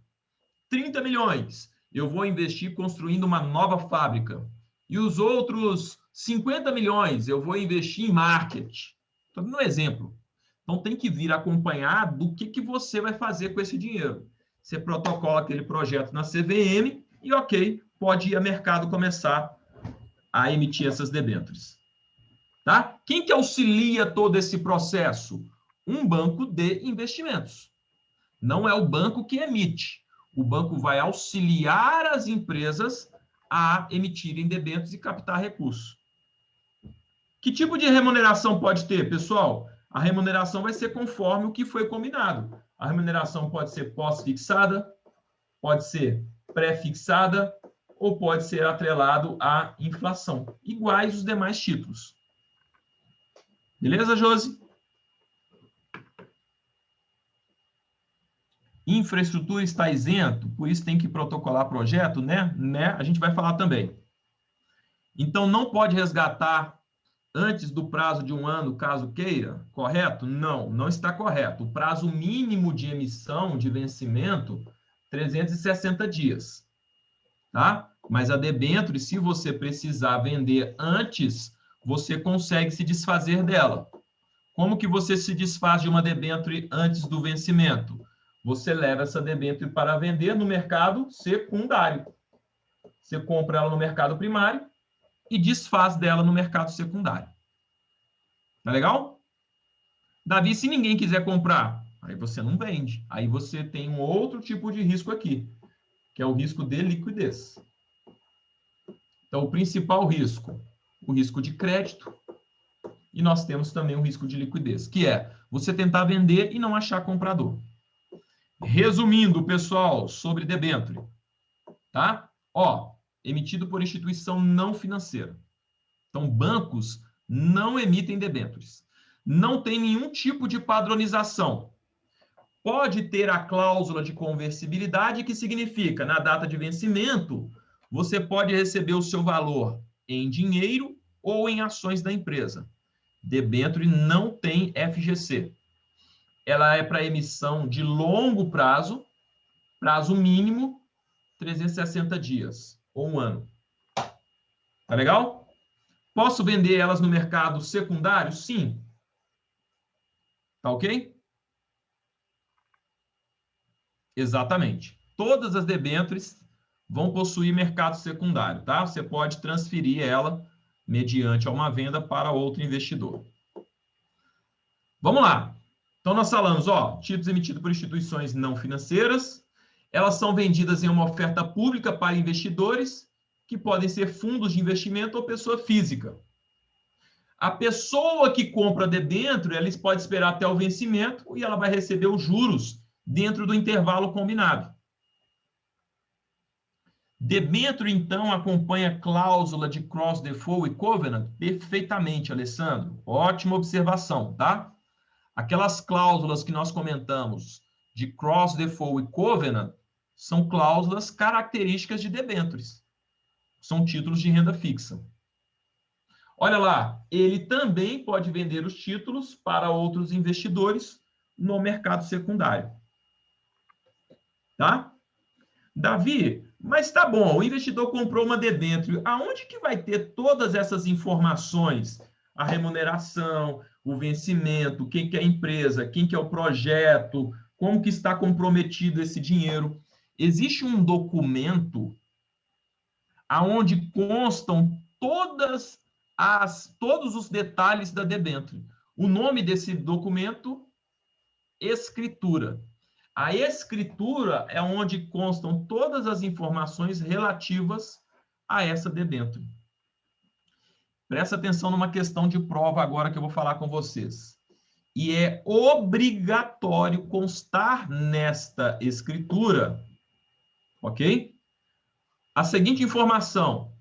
30 milhões eu vou investir construindo uma nova fábrica. E os outros 50 milhões eu vou investir em marketing. Estou dando um exemplo. Então, tem que vir acompanhar do que você vai fazer com esse dinheiro. Você protocola aquele projeto na CVM e, ok, pode ir ao mercado começar a emitir essas debêntures. Tá? Quem que auxilia todo esse processo? Um banco de investimentos. Não é o banco que emite. O banco vai auxiliar as empresas a emitirem debêntures e captar recursos. Que tipo de remuneração pode ter, pessoal? A remuneração vai ser conforme o que foi combinado. A remuneração pode ser pós-fixada, pode ser pré-fixada ou pode ser atrelado à inflação, iguais os demais títulos. Beleza, Josi? Infraestrutura está isento, por isso tem que protocolar projeto, né? A gente vai falar também. Então, não pode resgatar antes do prazo de 1 ano, caso queira, correto? Não, não está correto. O prazo mínimo de emissão, de vencimento, 360 dias, tá? Mas a debênture, se você precisar vender antes, você consegue se desfazer dela. Como que você se desfaz de uma debênture antes do vencimento? Você leva essa debênture para vender no mercado secundário. Você compra ela no mercado primário e desfaz dela no mercado secundário. Tá legal? Davi, se ninguém quiser comprar, aí você não vende. Aí você tem um outro tipo de risco aqui, que é o risco de liquidez. Então, o principal risco, o risco de crédito e nós temos também o risco de liquidez, que é você tentar vender e não achar comprador. Resumindo, pessoal, sobre debênture, tá? Ó, emitido por instituição não financeira. Então, bancos não emitem debêntures. Não tem nenhum tipo de padronização. Pode ter a cláusula de conversibilidade, que significa, na data de vencimento, você pode receber o seu valor em dinheiro ou em ações da empresa. Debênture não tem FGC. Ela é para emissão de longo prazo, prazo mínimo 360 dias ou um ano. Tá legal? Posso vender elas no mercado secundário? Sim. Tá ok? Exatamente. Todas as debêntures vão possuir mercado secundário, tá? Você pode transferir ela mediante uma venda para outro investidor. Vamos lá. Então, nós falamos, ó, títulos emitidos por instituições não financeiras, elas são vendidas em uma oferta pública para investidores, que podem ser fundos de investimento ou pessoa física. A pessoa que compra debênture, ela pode esperar até o vencimento e ela vai receber os juros dentro do intervalo combinado. Debênture, então, acompanha cláusula de cross-default e covenant perfeitamente, Alessandro. Ótima observação, tá? Aquelas cláusulas que nós comentamos de cross-default e covenant são cláusulas características de debêntures. São títulos de renda fixa. Olha lá, ele também pode vender os títulos para outros investidores no mercado secundário. Tá? Davi, mas tá bom, o investidor comprou uma debênture, aonde que vai ter todas essas informações? A remuneração, o vencimento, quem que é a empresa, quem que é o projeto, como que está comprometido esse dinheiro? Existe um documento aonde constam todos os detalhes da debênture. O nome desse documento, escritura. A escritura é onde constam todas as informações relativas a essa debênture. Presta atenção numa questão de prova agora que eu vou falar com vocês. E é obrigatório constar nesta escritura, ok? A seguinte informação: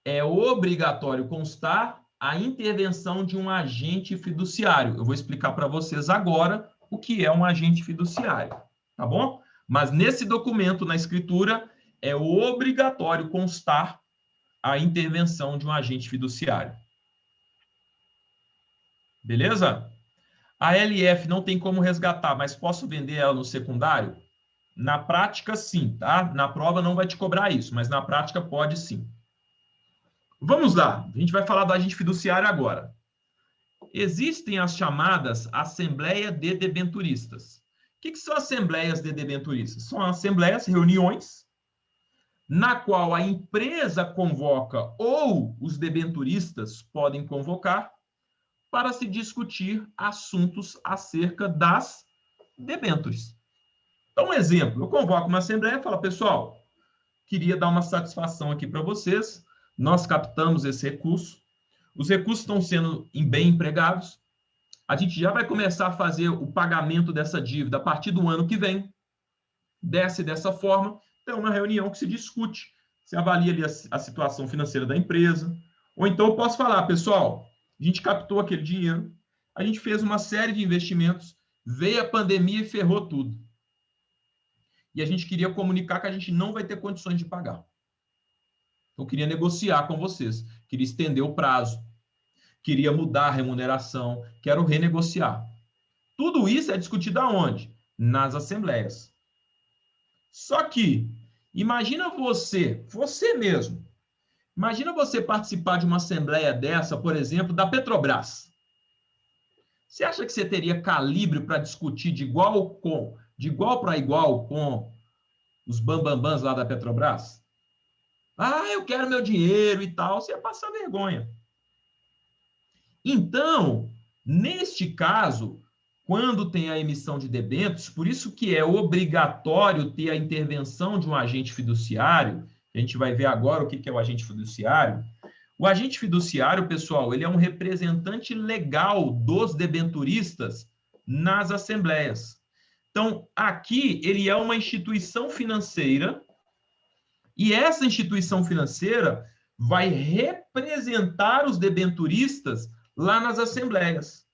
é obrigatório constar a intervenção de um agente fiduciário. Eu vou explicar para vocês agora o que é um agente fiduciário, tá bom? Mas nesse documento, na escritura, é obrigatório constar a intervenção de um agente fiduciário. Beleza? A LF não tem como resgatar, mas posso vender ela no secundário? Na prática, sim, tá? Na prova não vai te cobrar isso, mas na prática pode sim. Vamos lá, a gente vai falar do agente fiduciário agora. Existem as chamadas Assembleia de Debenturistas. O que são assembleias de debenturistas? São assembleias, reuniões, na qual a empresa convoca ou os debenturistas podem convocar para se discutir assuntos acerca das debêntures. Então, um exemplo, eu convoco uma assembleia e falo, pessoal, queria dar uma satisfação aqui para vocês, nós captamos esse recurso, os recursos estão sendo bem empregados, a gente já vai começar a fazer o pagamento dessa dívida a partir do ano que vem, desce dessa forma, então uma reunião que se discute, se avalia ali a situação financeira da empresa, ou então eu posso falar, pessoal, a gente captou aquele dinheiro, a gente fez uma série de investimentos, veio a pandemia e ferrou tudo. E a gente queria comunicar que a gente não vai ter condições de pagar. Eu queria negociar com vocês, queria estender o prazo, queria mudar a remuneração, quero renegociar. Tudo isso é discutido aonde? Nas assembleias. Só que, imagina você mesmo, imagina você participar de uma assembleia dessa, por exemplo, da Petrobras. Você acha que você teria calibre para discutir de igual para igual com os bambambãs lá da Petrobras? Ah, eu quero meu dinheiro e tal, você ia passar vergonha. Então, neste caso, quando tem a emissão de debêntures, por isso que é obrigatório ter a intervenção de um agente fiduciário, a gente vai ver agora o que é o agente fiduciário. O agente fiduciário, pessoal, ele é um representante legal dos debenturistas nas assembleias. Então, aqui, ele é uma instituição financeira e essa instituição financeira vai representar os debenturistas lá nas assembleias.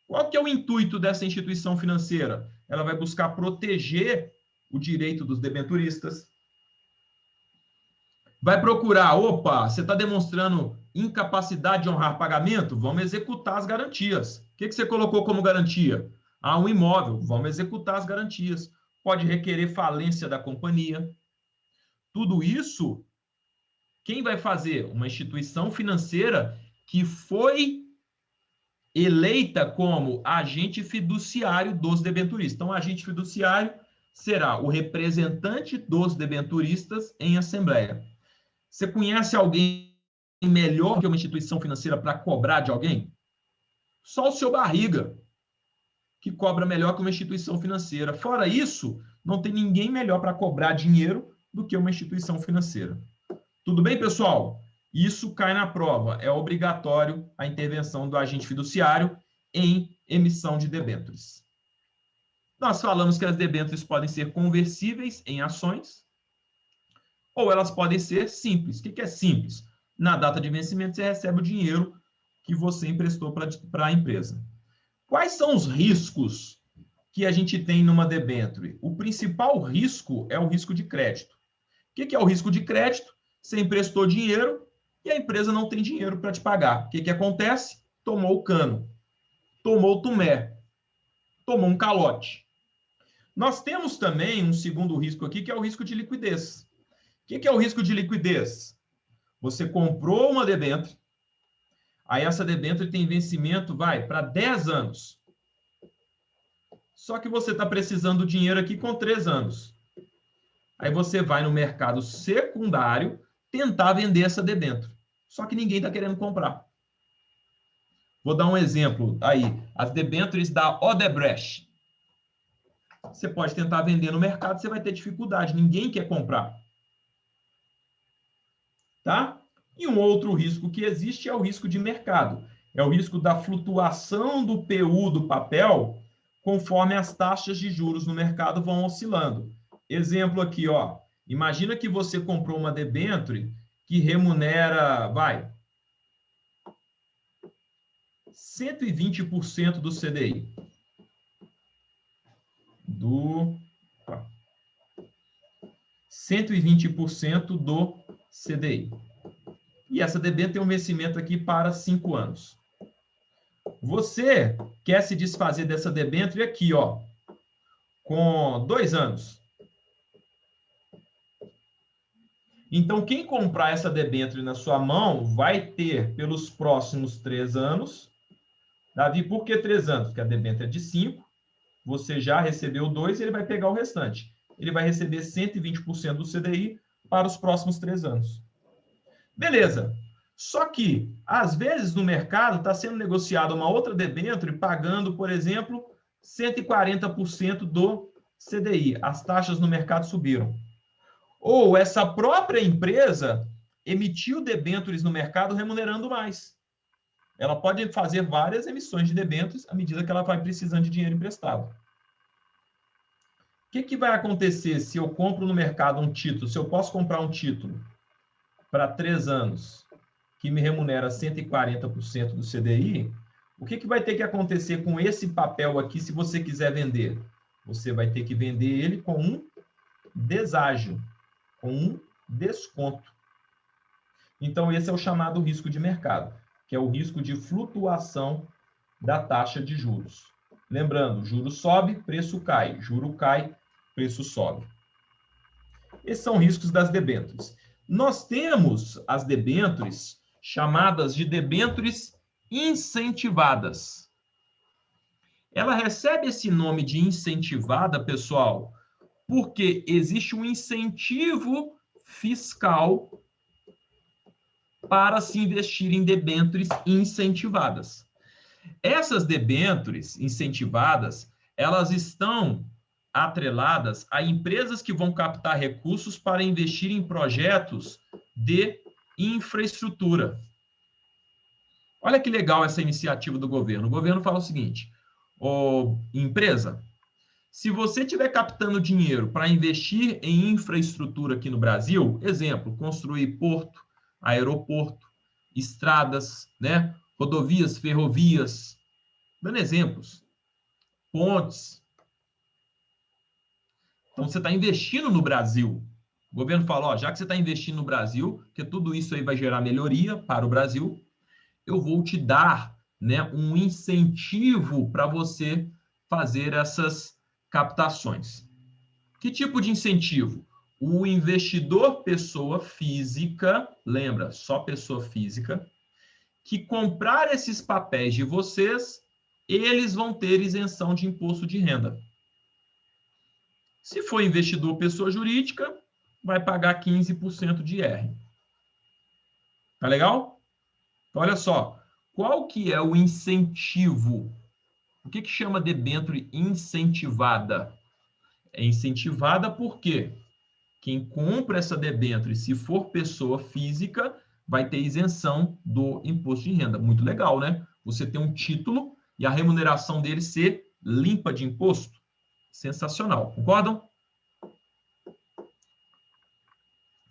Qual que é o intuito dessa instituição financeira? Ela vai buscar proteger o direito dos debenturistas. Vai procurar, opa, você está demonstrando incapacidade de honrar pagamento? Vamos executar as garantias. O que você colocou como garantia? Ah, um imóvel. Vamos executar as garantias. Pode requerer falência da companhia. Tudo isso, quem vai fazer? Uma instituição financeira que foi eleita como agente fiduciário dos debenturistas. Então, o agente fiduciário será o representante dos debenturistas em assembleia. Você conhece alguém melhor que uma instituição financeira para cobrar de alguém? Só o seu barriga, que cobra melhor que uma instituição financeira. Fora isso, não tem ninguém melhor para cobrar dinheiro do que uma instituição financeira. Tudo bem, pessoal? Isso cai na prova. É obrigatório a intervenção do agente fiduciário em emissão de debêntures. Nós falamos que as debêntures podem ser conversíveis em ações ou elas podem ser simples. O que é simples? Na data de vencimento, você recebe o dinheiro que você emprestou para a empresa. Quais são os riscos que a gente tem numa debênture? O principal risco é o risco de crédito. O que é o risco de crédito? Você emprestou dinheiro e a empresa não tem dinheiro para te pagar. O que acontece? Tomou o cano, tomou o tumé, tomou um calote. Nós temos também um segundo risco aqui, que é o risco de liquidez. O que é o risco de liquidez? Você comprou uma debênture, aí essa debênture tem vencimento, vai, para 10 anos. Só que você está precisando do dinheiro aqui com 3 anos. Aí você vai no mercado secundário tentar vender essa debênture. Só que ninguém está querendo comprar. Vou dar um exemplo aí. As debêntures da Odebrecht. Você pode tentar vender no mercado, você vai ter dificuldade. Ninguém quer comprar. Tá? E um outro risco que existe é o risco de mercado. É o risco da flutuação do PU do papel conforme as taxas de juros no mercado vão oscilando. Exemplo aqui, ó. Imagina que você comprou uma debênture que remunera, vai, 120% do CDI. 120% do CDI. E essa debênture tem um vencimento aqui para 5 anos. Você quer se desfazer dessa debênture aqui, ó, com 2 anos. Então, quem comprar essa debênture na sua mão vai ter, pelos próximos 3 anos... Davi, por que 3 anos? Porque a debênture é de 5, você já recebeu 2 e ele vai pegar o restante. Ele vai receber 120% do CDI para os próximos 3 anos. Beleza. Só que, às vezes, no mercado está sendo negociada uma outra debênture pagando, por exemplo, 140% do CDI. As taxas no mercado subiram. Ou essa própria empresa emitiu debêntures no mercado remunerando mais. Ela pode fazer várias emissões de debêntures à medida que ela vai precisando de dinheiro emprestado. O que vai acontecer se eu compro no mercado um título? Se eu posso comprar um título para 3 anos que me remunera 140% do CDI, o que vai ter que acontecer com esse papel aqui se você quiser vender? Você vai ter que vender ele com um deságio, com um desconto. Então, esse é o chamado risco de mercado, que é o risco de flutuação da taxa de juros. Lembrando, juro sobe, preço cai. Juro cai, preço sobe. Esses são riscos das debêntures. Nós temos as debêntures chamadas de debêntures incentivadas. Ela recebe esse nome de incentivada, pessoal, porque existe um incentivo fiscal para se investir em debêntures incentivadas. Essas debêntures incentivadas, elas estão atreladas a empresas que vão captar recursos para investir em projetos de infraestrutura. Olha que legal essa iniciativa do governo. O governo fala o seguinte: ô, empresa, se você estiver captando dinheiro para investir em infraestrutura aqui no Brasil, exemplo, construir porto, aeroporto, estradas, né, rodovias, ferrovias, dando exemplos, pontes. Então, você está investindo no Brasil. O governo fala, ó, já que você está investindo no Brasil, que tudo isso aí vai gerar melhoria para o Brasil, eu vou te dar, né, um incentivo para você fazer essas captações. Que tipo de incentivo? O investidor pessoa física, lembra, só pessoa física, que comprar esses papéis de vocês, eles vão ter isenção de imposto de renda. Se for investidor pessoa jurídica, vai pagar 15% de IR. Tá legal? Então, olha só, qual que é o incentivo? O que chama debênture incentivada? É incentivada porque quem compra essa debênture, se for pessoa física, vai ter isenção do imposto de renda. Muito legal, né? Você tem um título e a remuneração dele ser limpa de imposto. Sensacional. Concordam?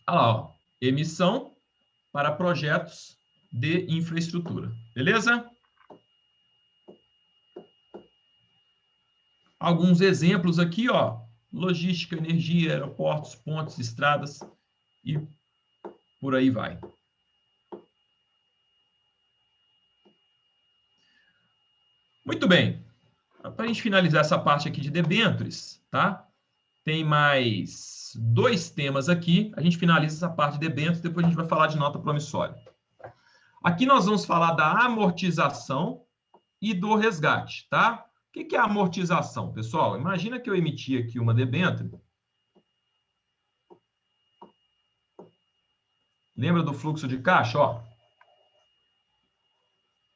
Olha lá, ó. Emissão para projetos de infraestrutura. Beleza? Alguns exemplos aqui, ó. Logística, energia, aeroportos, pontes, estradas e por aí vai. Muito bem. Para a gente finalizar essa parte aqui de debêntures, tá? Tem mais 2 temas aqui. A gente finaliza essa parte de debêntures, depois a gente vai falar de nota promissória. Aqui nós vamos falar da amortização e do resgate, tá? O que é a amortização, pessoal? Imagina que eu emiti aqui uma debênture. Lembra do fluxo de caixa? Ó,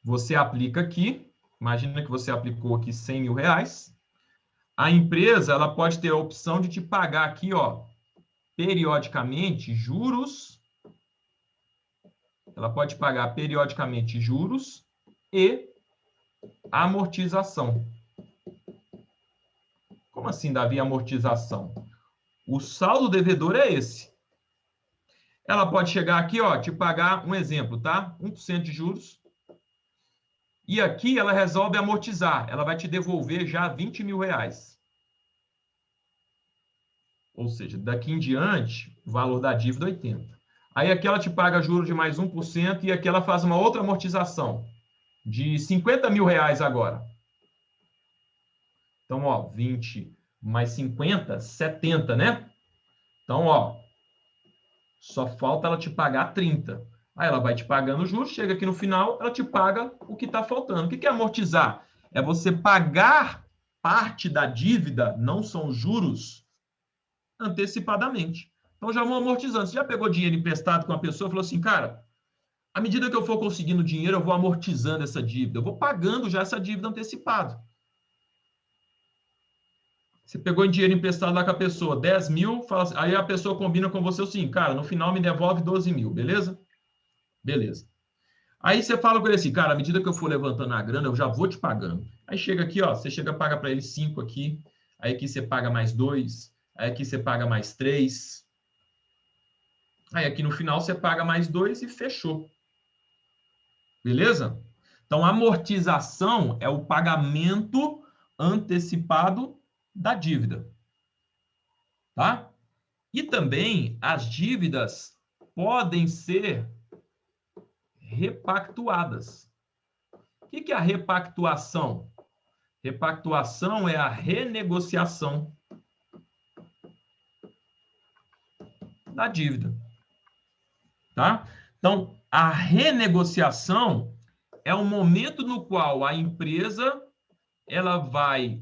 você aplica aqui, imagina que você aplicou aqui 100 mil reais. A empresa ela pode ter a opção de te pagar aqui, ó, periodicamente juros. Ela pode pagar periodicamente juros e amortização. Como assim, Davi, amortização? O saldo devedor é esse. Ela pode chegar aqui, ó, te pagar um exemplo, tá? 1% de juros. E aqui ela resolve amortizar. Ela vai te devolver já 20 mil reais. Ou seja, daqui em diante, o valor da dívida é 80. Aí aqui ela te paga juros de mais 1% e aqui ela faz uma outra amortização de 50 mil reais agora. Então, ó, 20 mais 50, 70, né? Então, ó, só falta ela te pagar 30. Aí ela vai te pagando juros, chega aqui no final, ela te paga o que está faltando. O que é amortizar? É você pagar parte da dívida, não são juros, antecipadamente. Então já vão amortizando. Você já pegou dinheiro emprestado com uma pessoa e falou assim, cara, à medida que eu for conseguindo dinheiro, eu vou amortizando essa dívida, eu vou pagando já essa dívida antecipado. Você pegou dinheiro emprestado lá com a pessoa, 10 mil, fala assim, aí a pessoa combina com você assim, cara, no final me devolve 12 mil, beleza? Beleza. Aí você fala com ele assim, cara, à medida que eu for levantando a grana, eu já vou te pagando. Aí chega aqui, ó, você chega, paga para ele 5 aqui, aí aqui você paga mais 2, aí aqui você paga mais 3, aí aqui no final você paga mais 2 e fechou. Beleza? Então, amortização é o pagamento antecipado da dívida. Tá? E também as dívidas podem ser repactuadas. O que é a repactuação? Repactuação é a renegociação da dívida. Tá? Então, a renegociação é o momento no qual a empresa ela vai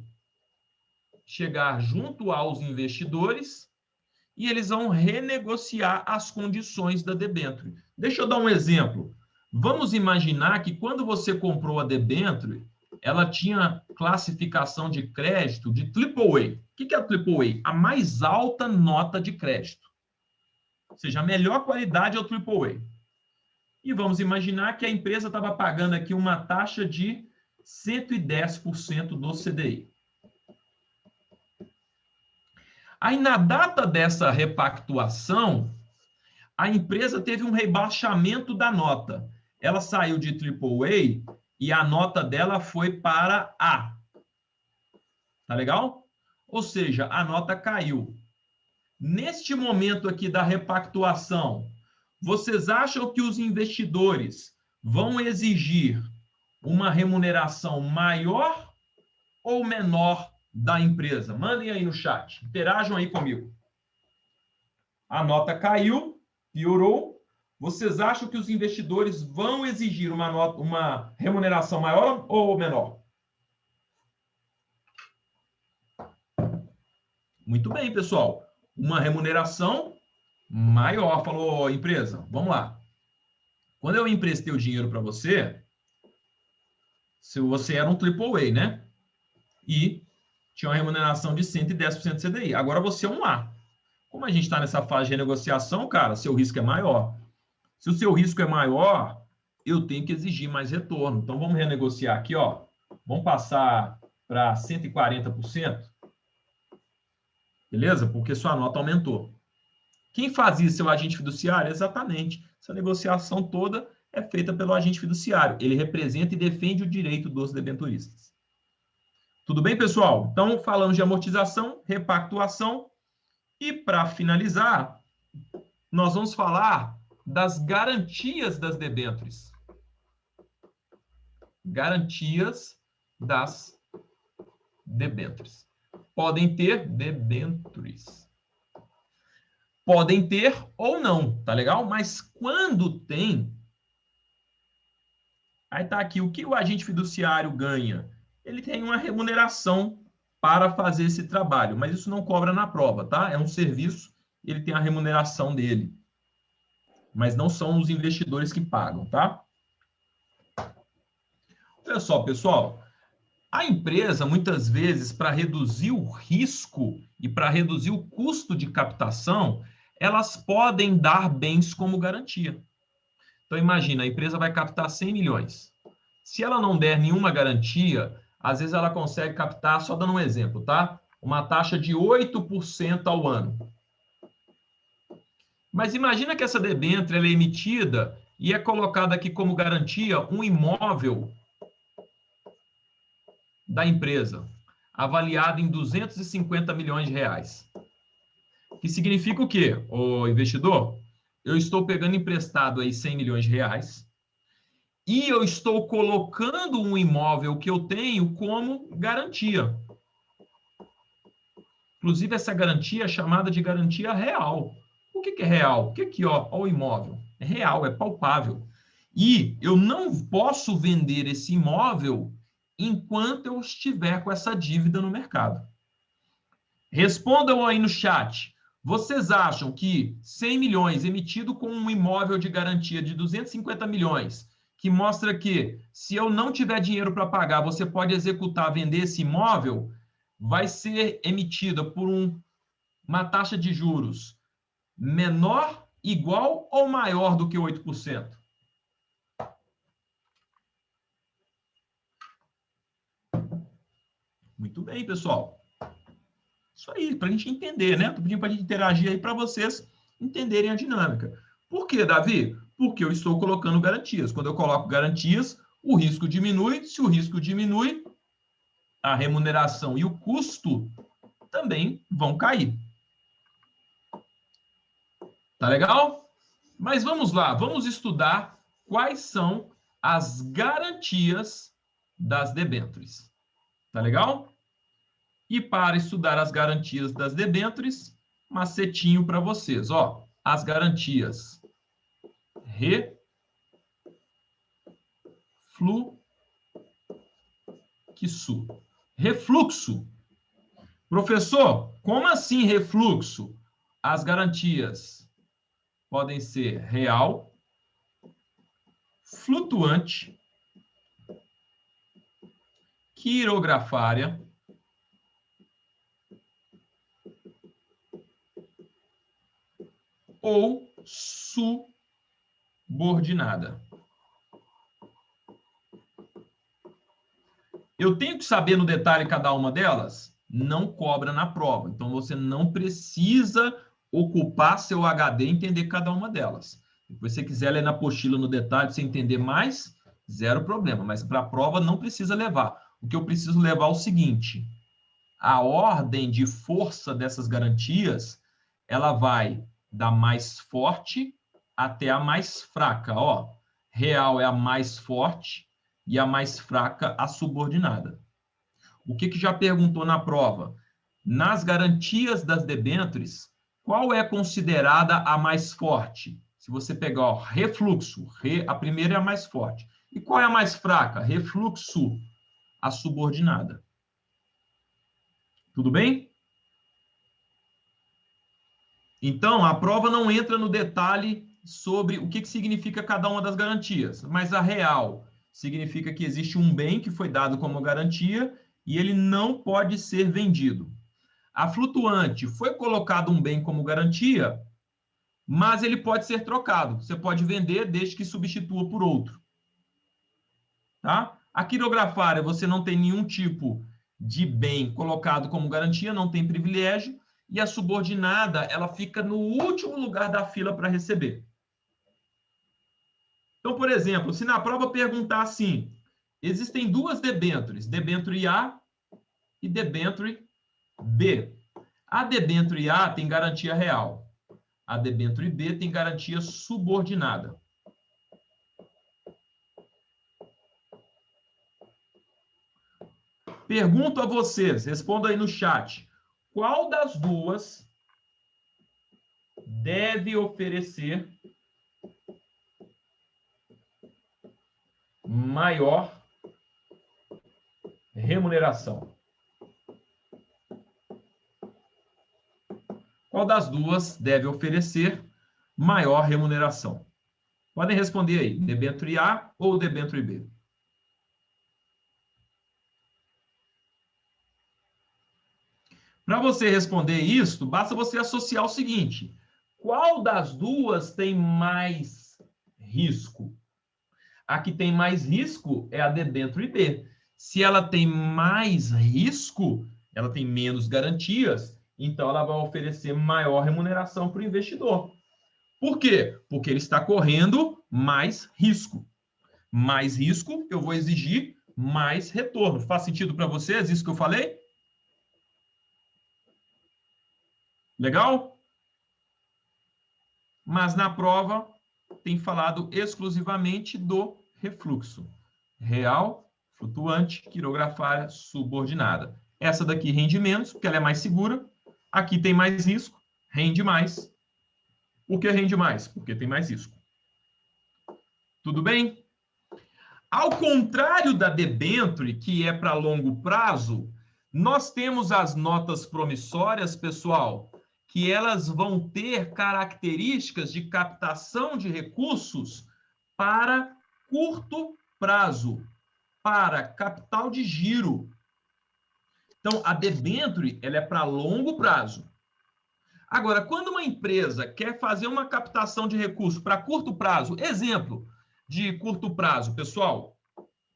chegar junto aos investidores e eles vão renegociar as condições da debênture. Deixa eu dar um exemplo. Vamos imaginar que quando você comprou a debênture, ela tinha classificação de crédito de AAA. O que é a AAA? A mais alta nota de crédito. Ou seja, a melhor qualidade é o AAA. E vamos imaginar que a empresa estava pagando aqui uma taxa de 110% do CDI. Aí, na data dessa repactuação, a empresa teve um rebaixamento da nota. Ela saiu de AAA e a nota dela foi para A. Tá legal? Ou seja, a nota caiu. Neste momento aqui da repactuação, vocês acham que os investidores vão exigir uma remuneração maior ou menor da empresa? Mandem aí no chat, interajam aí comigo. A nota caiu, piorou. Vocês acham que os investidores vão exigir uma remuneração maior ou menor? Muito bem, pessoal. Uma remuneração maior. Falou, empresa, vamos lá. Quando eu emprestei o dinheiro para você, se você era um AAA, né? E tinha uma remuneração de 110% de CDI. Agora você é um A. Como a gente está nessa fase de renegociação, cara, seu risco é maior. Se o seu risco é maior, eu tenho que exigir mais retorno. Então, vamos renegociar aqui, ó. Vamos passar para 140%. Beleza? Porque sua nota aumentou. Quem faz isso é o agente fiduciário? Exatamente. Essa negociação toda é feita pelo agente fiduciário. Ele representa e defende o direito dos debenturistas. Tudo bem, pessoal? Então, falamos de amortização, repactuação. E, para finalizar, nós vamos falar das garantias das debêntures. Garantias das debêntures. Podem ter debêntures. Podem ter ou não, tá legal? Mas quando tem, aí tá aqui, o que o agente fiduciário ganha? Ele tem uma remuneração para fazer esse trabalho, mas isso não cobra na prova, tá? É um serviço, ele tem a remuneração dele. Mas não são os investidores que pagam, tá? Olha só, pessoal, a empresa, muitas vezes, para reduzir o risco e para reduzir o custo de captação, elas podem dar bens como garantia. Então, imagina, a empresa vai captar 100 milhões. Se ela não der nenhuma garantia, às vezes ela consegue captar, só dando um exemplo, tá? Uma taxa de 8% ao ano. Mas imagina que essa debênture ela é emitida e é colocada aqui como garantia um imóvel da empresa, avaliado em 250 milhões de reais. Que significa o quê, ô investidor? Eu estou pegando emprestado aí 100 milhões de reais e eu estou colocando um imóvel que eu tenho como garantia. Inclusive, essa garantia é chamada de garantia real. O que é real? O que aqui, ó, o imóvel? É real, é palpável. E eu não posso vender esse imóvel enquanto eu estiver com essa dívida no mercado. Respondam aí no chat. Vocês acham que 100 milhões emitido com um imóvel de garantia de 250 milhões, que mostra que se eu não tiver dinheiro para pagar, você pode executar, vender esse imóvel, vai ser emitida por uma taxa de juros menor, igual ou maior do que 8%? Muito bem, pessoal. Isso aí, para a gente entender, né? Estou pedindo para a gente interagir aí para vocês entenderem a dinâmica. Por quê, Davi? Porque eu estou colocando garantias. Quando eu coloco garantias, o risco diminui. Se o risco diminui, a remuneração e o custo também vão cair. Tá legal? Mas vamos lá, vamos estudar quais são as garantias das debêntures. Tá legal? E para estudar as garantias das debêntures, macetinho para vocês, ó, as garantias refluxo. Professor, como assim refluxo? As garantias podem ser real, flutuante, quirografária, ou subordinada. Eu tenho que saber no detalhe cada uma delas? Não cobra na prova. Então, você não precisa ocupar seu HD e entender cada uma delas. Se você quiser ler na apostila no detalhe, para você entender mais, zero problema. Mas para a prova não precisa levar. O que eu preciso levar é o seguinte: a ordem de força dessas garantias, ela vai da mais forte até a mais fraca. Ó, real é a mais forte e a mais fraca a subordinada. O que já perguntou na prova? Nas garantias das debêntures, qual é considerada a mais forte? Se você pegar ó, refluxo, a primeira é a mais forte. E qual é a mais fraca? Refluxo, a subordinada. Tudo bem? Então, a prova não entra no detalhe sobre o que significa cada uma das garantias, mas a real significa que existe um bem que foi dado como garantia e ele não pode ser vendido. A flutuante foi colocado um bem como garantia, mas ele pode ser trocado. Você pode vender desde que substitua por outro. Tá? A quirografária, você não tem nenhum tipo de bem colocado como garantia, não tem privilégio, e a subordinada, ela fica no último lugar da fila para receber. Então, por exemplo, se na prova perguntar assim, existem duas debêntures, debênture A e debênture B. A debênture A tem garantia real. A debênture B tem garantia subordinada. Pergunto a vocês, responda aí no chat. Qual das duas deve oferecer maior remuneração? Qual das duas deve oferecer maior remuneração? Podem responder aí, debênture A ou debênture B. Para você responder isso, basta você associar o seguinte: qual das duas tem mais risco? A que tem mais risco é a debênture B. Se ela tem mais risco, ela tem menos garantias, então ela vai oferecer maior remuneração para o investidor. Por quê? Porque ele está correndo mais risco. Mais risco, eu vou exigir mais retorno. Faz sentido para vocês isso que eu falei? Legal? Mas na prova tem falado exclusivamente do refluxo. Real, flutuante, quirografária, subordinada. Essa daqui rende menos, porque ela é mais segura. Aqui tem mais risco, rende mais. Por que rende mais? Porque tem mais risco. Tudo bem? Ao contrário da debênture, que é para longo prazo, nós temos as notas promissórias, pessoal, que elas vão ter características de captação de recursos para curto prazo, para capital de giro. Então, a debênture, ela é para longo prazo. Agora, quando uma empresa quer fazer uma captação de recursos para curto prazo, exemplo de curto prazo, pessoal,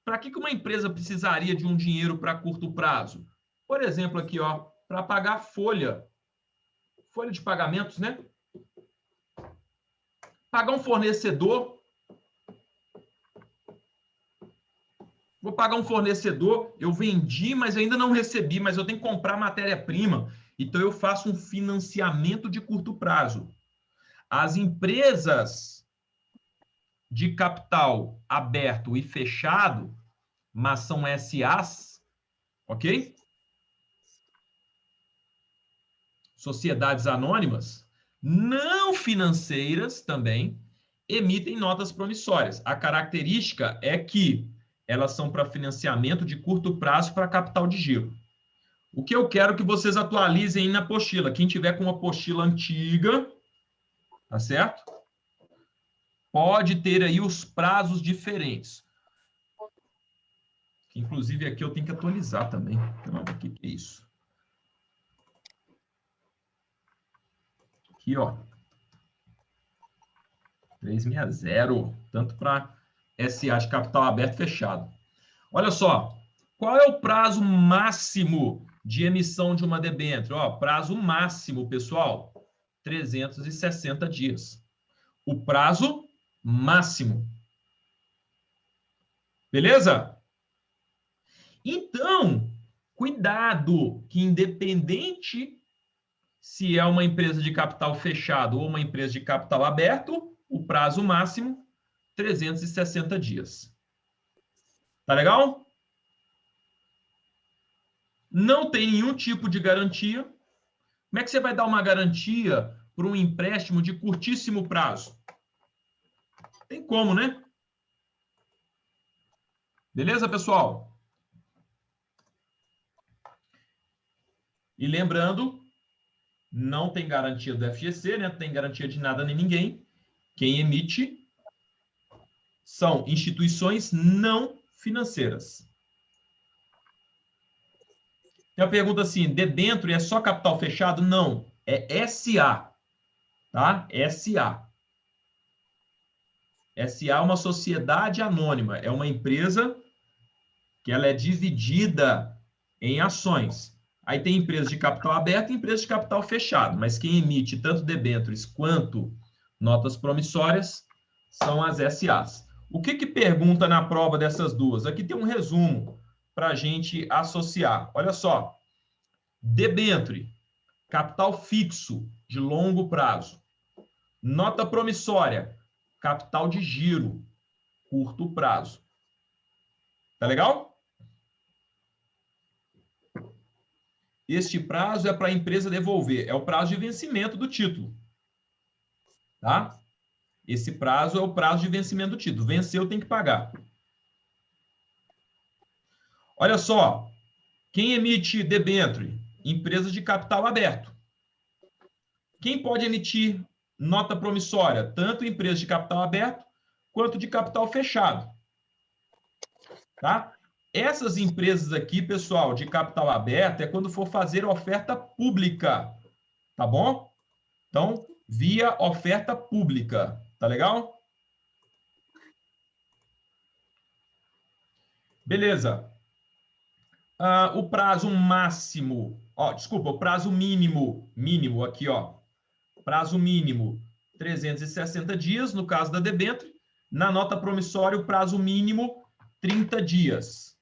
para que uma empresa precisaria de um dinheiro para curto prazo? Por exemplo, aqui, ó, para pagar folha de pagamentos, né? Pagar um fornecedor. Vou pagar um fornecedor, eu vendi, mas ainda não recebi, mas eu tenho que comprar matéria-prima. Então, eu faço um financiamento de curto prazo. As empresas de capital aberto e fechado, mas são SAs, ok? Sociedades anônimas, não financeiras também, emitem notas promissórias. A característica é que elas são para financiamento de curto prazo para capital de giro. O que eu quero que vocês atualizem na apostila. Quem tiver com uma apostila antiga, tá certo? Pode ter aí os prazos diferentes. Inclusive, aqui eu tenho que atualizar também. Então, o que é isso? Aqui, ó. 360, tanto para SA de capital aberto fechado. Olha só, qual é o prazo máximo de emissão de uma debênture? Ó, prazo máximo, pessoal, 360 dias. O prazo máximo. Beleza? Então, cuidado que independente se é uma empresa de capital fechado ou uma empresa de capital aberto, o prazo máximo, 360 dias. Tá legal? Não tem nenhum tipo de garantia. Como é que você vai dar uma garantia para um empréstimo de curtíssimo prazo? Tem como, né? Beleza, pessoal? E lembrando, não tem garantia do FGC, né? Não tem garantia de nada nem ninguém. Quem emite são instituições não financeiras. Tem uma pergunta assim, debênture é só capital fechado? Não, é SA, tá? SA. SA é uma sociedade anônima, é uma empresa que ela é dividida em ações. Aí tem empresas de capital aberto e empresas de capital fechado, mas quem emite tanto debêntures quanto notas promissórias são as SAs. O que pergunta na prova dessas duas? Aqui tem um resumo para a gente associar. Olha só, debênture, capital fixo de longo prazo. Nota promissória, capital de giro, curto prazo. Tá legal? Este prazo é para a empresa devolver, é o prazo de vencimento do título. Tá? Esse prazo é o prazo de vencimento do título. Venceu, tem que pagar. Olha só, quem emite debênture? Empresas de capital aberto. Quem pode emitir nota promissória? Tanto empresas de capital aberto quanto de capital fechado. Tá? Essas empresas aqui, pessoal, de capital aberto, é quando for fazer oferta pública. Tá bom? Então, via oferta pública. Tá legal? Beleza. O prazo máximo, desculpa, o prazo mínimo aqui, prazo mínimo 360 dias, no caso da debênture. Na nota promissória, o prazo mínimo 30 dias.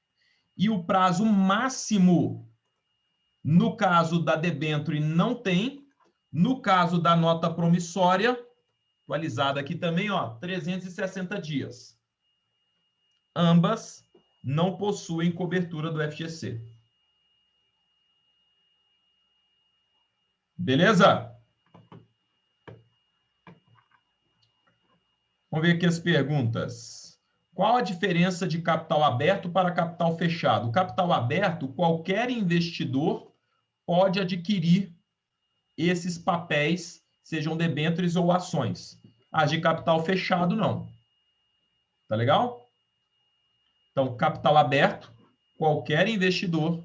E o prazo máximo, no caso da debênture, não tem. No caso da nota promissória, atualizada aqui também, 360 dias. Ambas não possuem cobertura do FGC. Beleza? Vamos ver aqui as perguntas. Qual a diferença de capital aberto para capital fechado? O capital aberto, qualquer investidor pode adquirir esses papéis, sejam debêntures ou ações. As de capital fechado, não. Tá legal? Então, capital aberto, qualquer investidor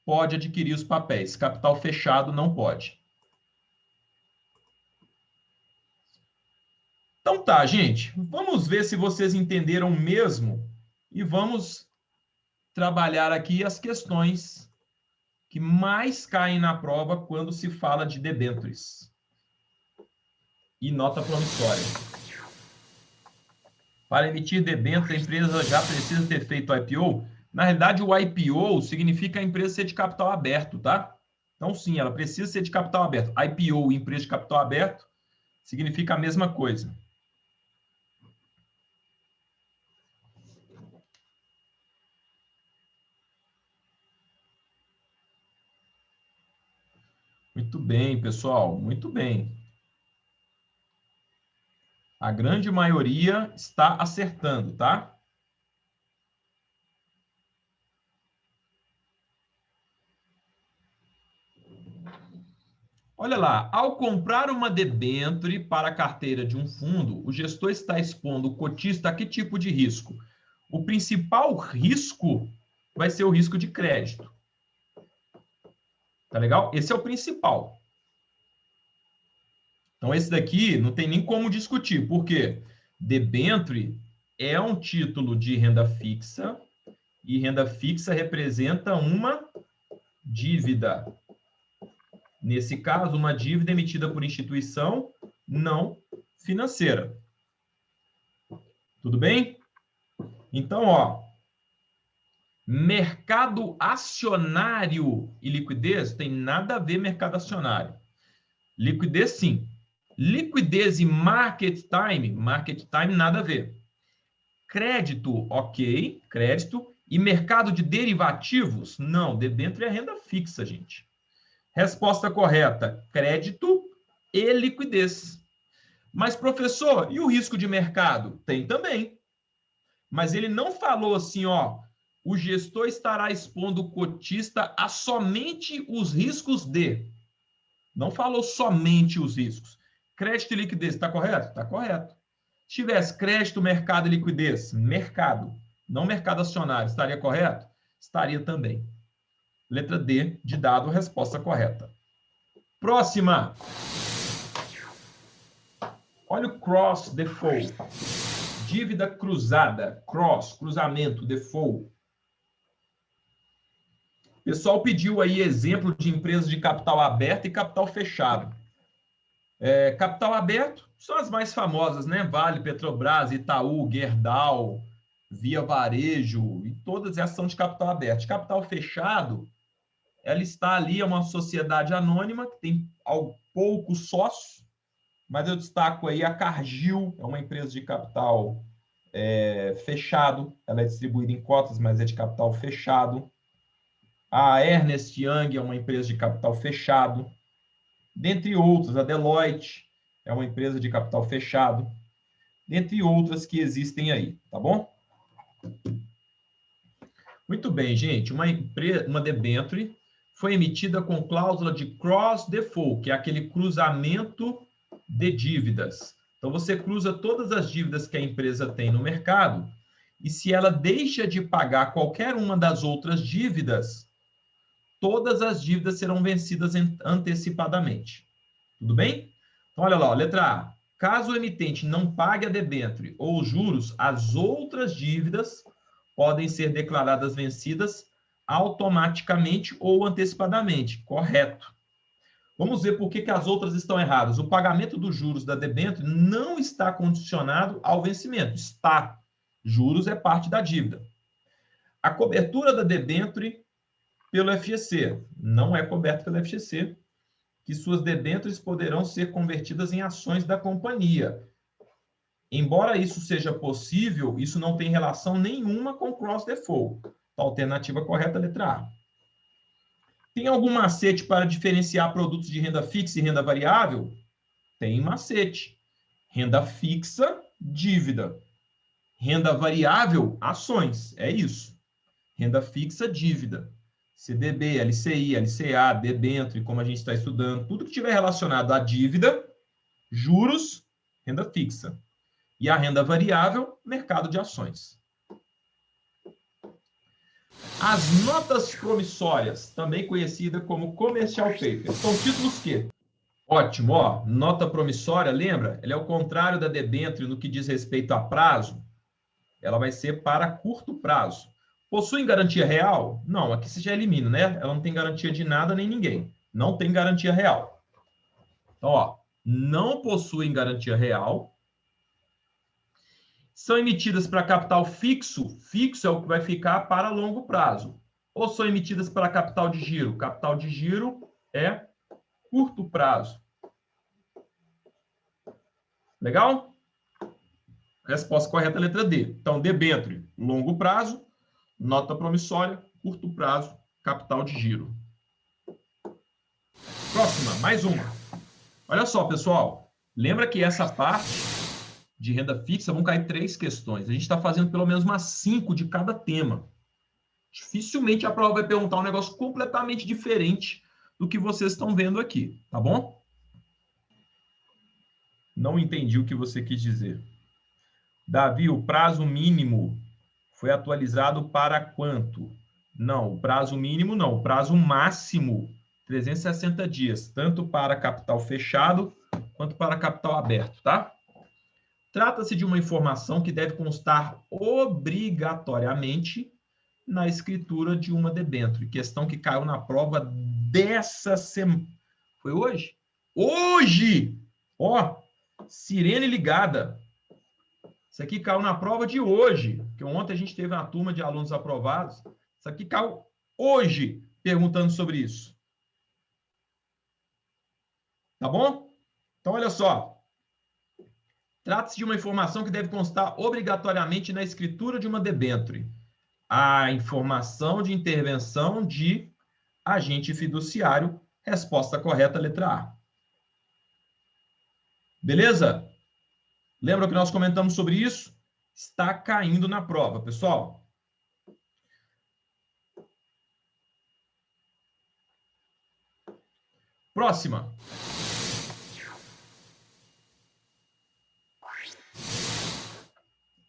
pode adquirir os papéis. Capital fechado, não pode. Então tá, gente. Vamos ver se vocês entenderam mesmo e vamos trabalhar aqui as questões que mais caem na prova quando se fala de debêntures e nota promissória. Para emitir debênture, a empresa já precisa ter feito IPO? Na realidade, o IPO significa a empresa ser de capital aberto, tá? Então, sim, ela precisa ser de capital aberto. IPO, empresa de capital aberto, significa a mesma coisa. Muito bem, pessoal, muito bem. A grande maioria está acertando, tá? Olha lá, ao comprar uma debênture para a carteira de um fundo, o gestor está expondo o cotista a que tipo de risco? O principal risco vai ser o risco de crédito. Tá legal? Esse é o principal. Então, esse daqui não tem nem como discutir. Por quê? Debênture é um título de renda fixa e renda fixa representa uma dívida. Nesse caso, uma dívida emitida por instituição não financeira. Tudo bem? Então, ó, mercado acionário e liquidez tem nada a ver mercado acionário. Liquidez, sim. Liquidez e market time nada a ver. Crédito, ok, crédito. E mercado de derivativos? Não, debênture é renda fixa, gente. Resposta correta, crédito e liquidez. Mas, professor, e o risco de mercado? Tem também. Mas ele não falou assim, ó, o gestor estará expondo o cotista a somente os riscos de. Não falou somente os riscos. Crédito e liquidez, está correto? Está correto. Se tivesse crédito, mercado e liquidez, mercado, não mercado acionário, estaria correto? Estaria também. Letra D, de dado, resposta correta. Próxima. Olha o cross default. Dívida cruzada. Cross, cruzamento, default. O pessoal pediu aí exemplo de empresas de capital aberto e capital fechado. Capital aberto são as mais famosas, né? Vale, Petrobras, Itaú, Gerdau, Via Varejo, e todas essas são de capital aberto. De capital fechado, ela está ali, é uma sociedade anônima, que tem poucos sócios, mas eu destaco aí a Cargill, é uma empresa de capital fechado, ela é distribuída em cotas, mas é de capital fechado. A Ernst Young é uma empresa de capital fechado. Dentre outras, a Deloitte é uma empresa de capital fechado. Dentre outras que existem aí, tá bom? Muito bem, gente. Uma debênture foi emitida com cláusula de cross default, que é aquele cruzamento de dívidas. Então, você cruza todas as dívidas que a empresa tem no mercado, e se ela deixa de pagar qualquer uma das outras dívidas, todas as dívidas serão vencidas antecipadamente. Tudo bem? Então, olha lá, ó, letra A. Caso o emitente não pague a debênture ou os juros, as outras dívidas podem ser declaradas vencidas automaticamente ou antecipadamente. Correto. Vamos ver por que as outras estão erradas. O pagamento dos juros da debênture não está condicionado ao vencimento. Está. Juros é parte da dívida. A cobertura da debênture pelo FGC não é coberta pelo FGC, que suas debêntures poderão ser convertidas em ações da companhia. Embora isso seja possível, isso não tem relação nenhuma com cross default. A alternativa correta é a letra A. Tem algum macete para diferenciar produtos de renda fixa e renda variável? Tem macete. Renda fixa, dívida. Renda variável, ações. É isso. Renda fixa, dívida. CDB, LCI, LCA, debênture, como a gente está estudando, tudo que estiver relacionado à dívida, juros, renda fixa. E a renda variável, mercado de ações. As notas promissórias, também conhecida como commercial papers, são títulos que? Ótimo, ó, nota promissória, lembra? Ela é o contrário da debênture no que diz respeito a prazo. Ela vai ser para curto prazo. Possuem garantia real? Não, aqui você já elimina, né? Ela não tem garantia de nada nem ninguém. Não tem garantia real. Então, ó, não possuem garantia real. São emitidas para capital fixo. Fixo é o que vai ficar para longo prazo. Ou são emitidas para capital de giro? Capital de giro é curto prazo. Legal? Resposta correta, letra D. Então, debênture, longo prazo. Nota promissória, curto prazo, capital de giro. Próxima, mais uma. Olha só, pessoal. Lembra que essa parte de renda fixa vão cair 3 questões. A gente está fazendo pelo menos umas 5 de cada tema. Dificilmente a prova vai perguntar um negócio completamente diferente do que vocês estão vendo aqui, tá bom? Não entendi o que você quis dizer. Davi, o prazo mínimo foi atualizado para quanto? Não, o prazo mínimo não, o prazo máximo, 360 dias, tanto para capital fechado quanto para capital aberto, tá? Trata-se de uma informação que deve constar obrigatoriamente na escritura de uma debênture. Questão que caiu na prova dessa semana. Foi hoje? Hoje! Ó, sirene ligada. Isso aqui caiu na prova de hoje, porque ontem a gente teve uma turma de alunos aprovados. Isso aqui caiu hoje, perguntando sobre isso. Tá bom? Então, olha só. Trata-se de uma informação que deve constar obrigatoriamente na escritura de uma debênture. A informação de intervenção de agente fiduciário. Resposta correta, letra A. Beleza? Lembra que nós comentamos sobre isso? Está caindo na prova, pessoal. Próxima.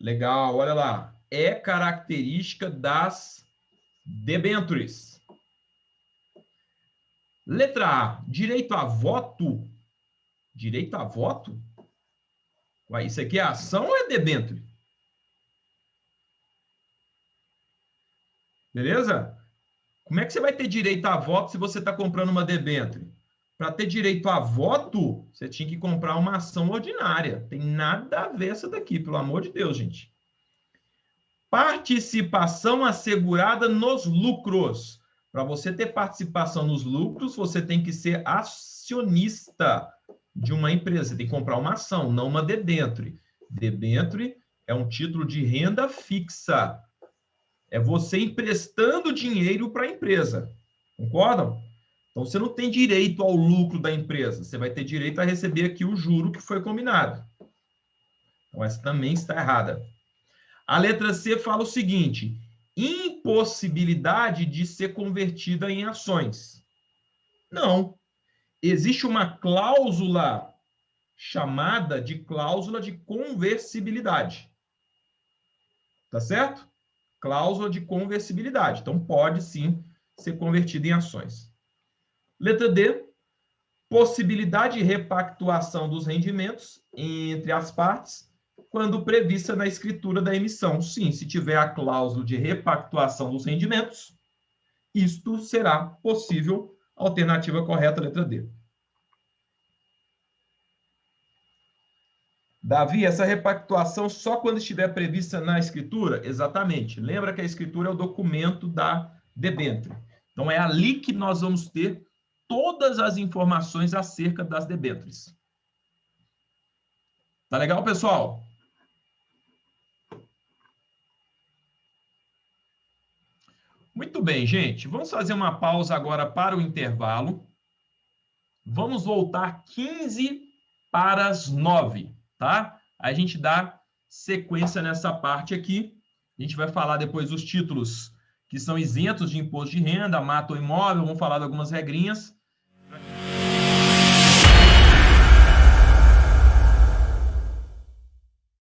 Legal, olha lá. É característica das debêntures. Letra A. Direito a voto. Direito a voto? Ué, isso aqui é ação ou é debênture? Beleza? Como é que você vai ter direito a voto se você está comprando uma debênture? Para ter direito a voto, você tinha que comprar uma ação ordinária. Tem nada a ver essa daqui, pelo amor de Deus, gente. Participação assegurada nos lucros. Para você ter participação nos lucros, você tem que ser acionista de uma empresa. Você tem que comprar uma ação, não uma debênture. Debênture é um título de renda fixa. É você emprestando dinheiro para a empresa. Concordam? Então, você não tem direito ao lucro da empresa. Você vai ter direito a receber aqui o juro que foi combinado. Então, essa também está errada. A letra C fala o seguinte: impossibilidade de ser convertida em ações. Não. Existe uma cláusula chamada de cláusula de conversibilidade. Tá certo? Cláusula de conversibilidade. Então, pode sim ser convertida em ações. Letra D, possibilidade de repactuação dos rendimentos entre as partes, quando prevista na escritura da emissão. Sim, se tiver a cláusula de repactuação dos rendimentos, isto será possível. Alternativa correta, letra D. Davi, essa repactuação só quando estiver prevista na escritura? Exatamente. Lembra que a escritura é o documento da debênture. Então, é ali que nós vamos ter todas as informações acerca das debêntures. Tá legal, pessoal? Muito bem, gente. Vamos fazer uma pausa agora para o intervalo. Vamos voltar 15 para as 9, tá? A gente dá sequência nessa parte aqui. A gente vai falar depois dos títulos que são isentos de imposto de renda, mata ou imóvel, vamos falar de algumas regrinhas.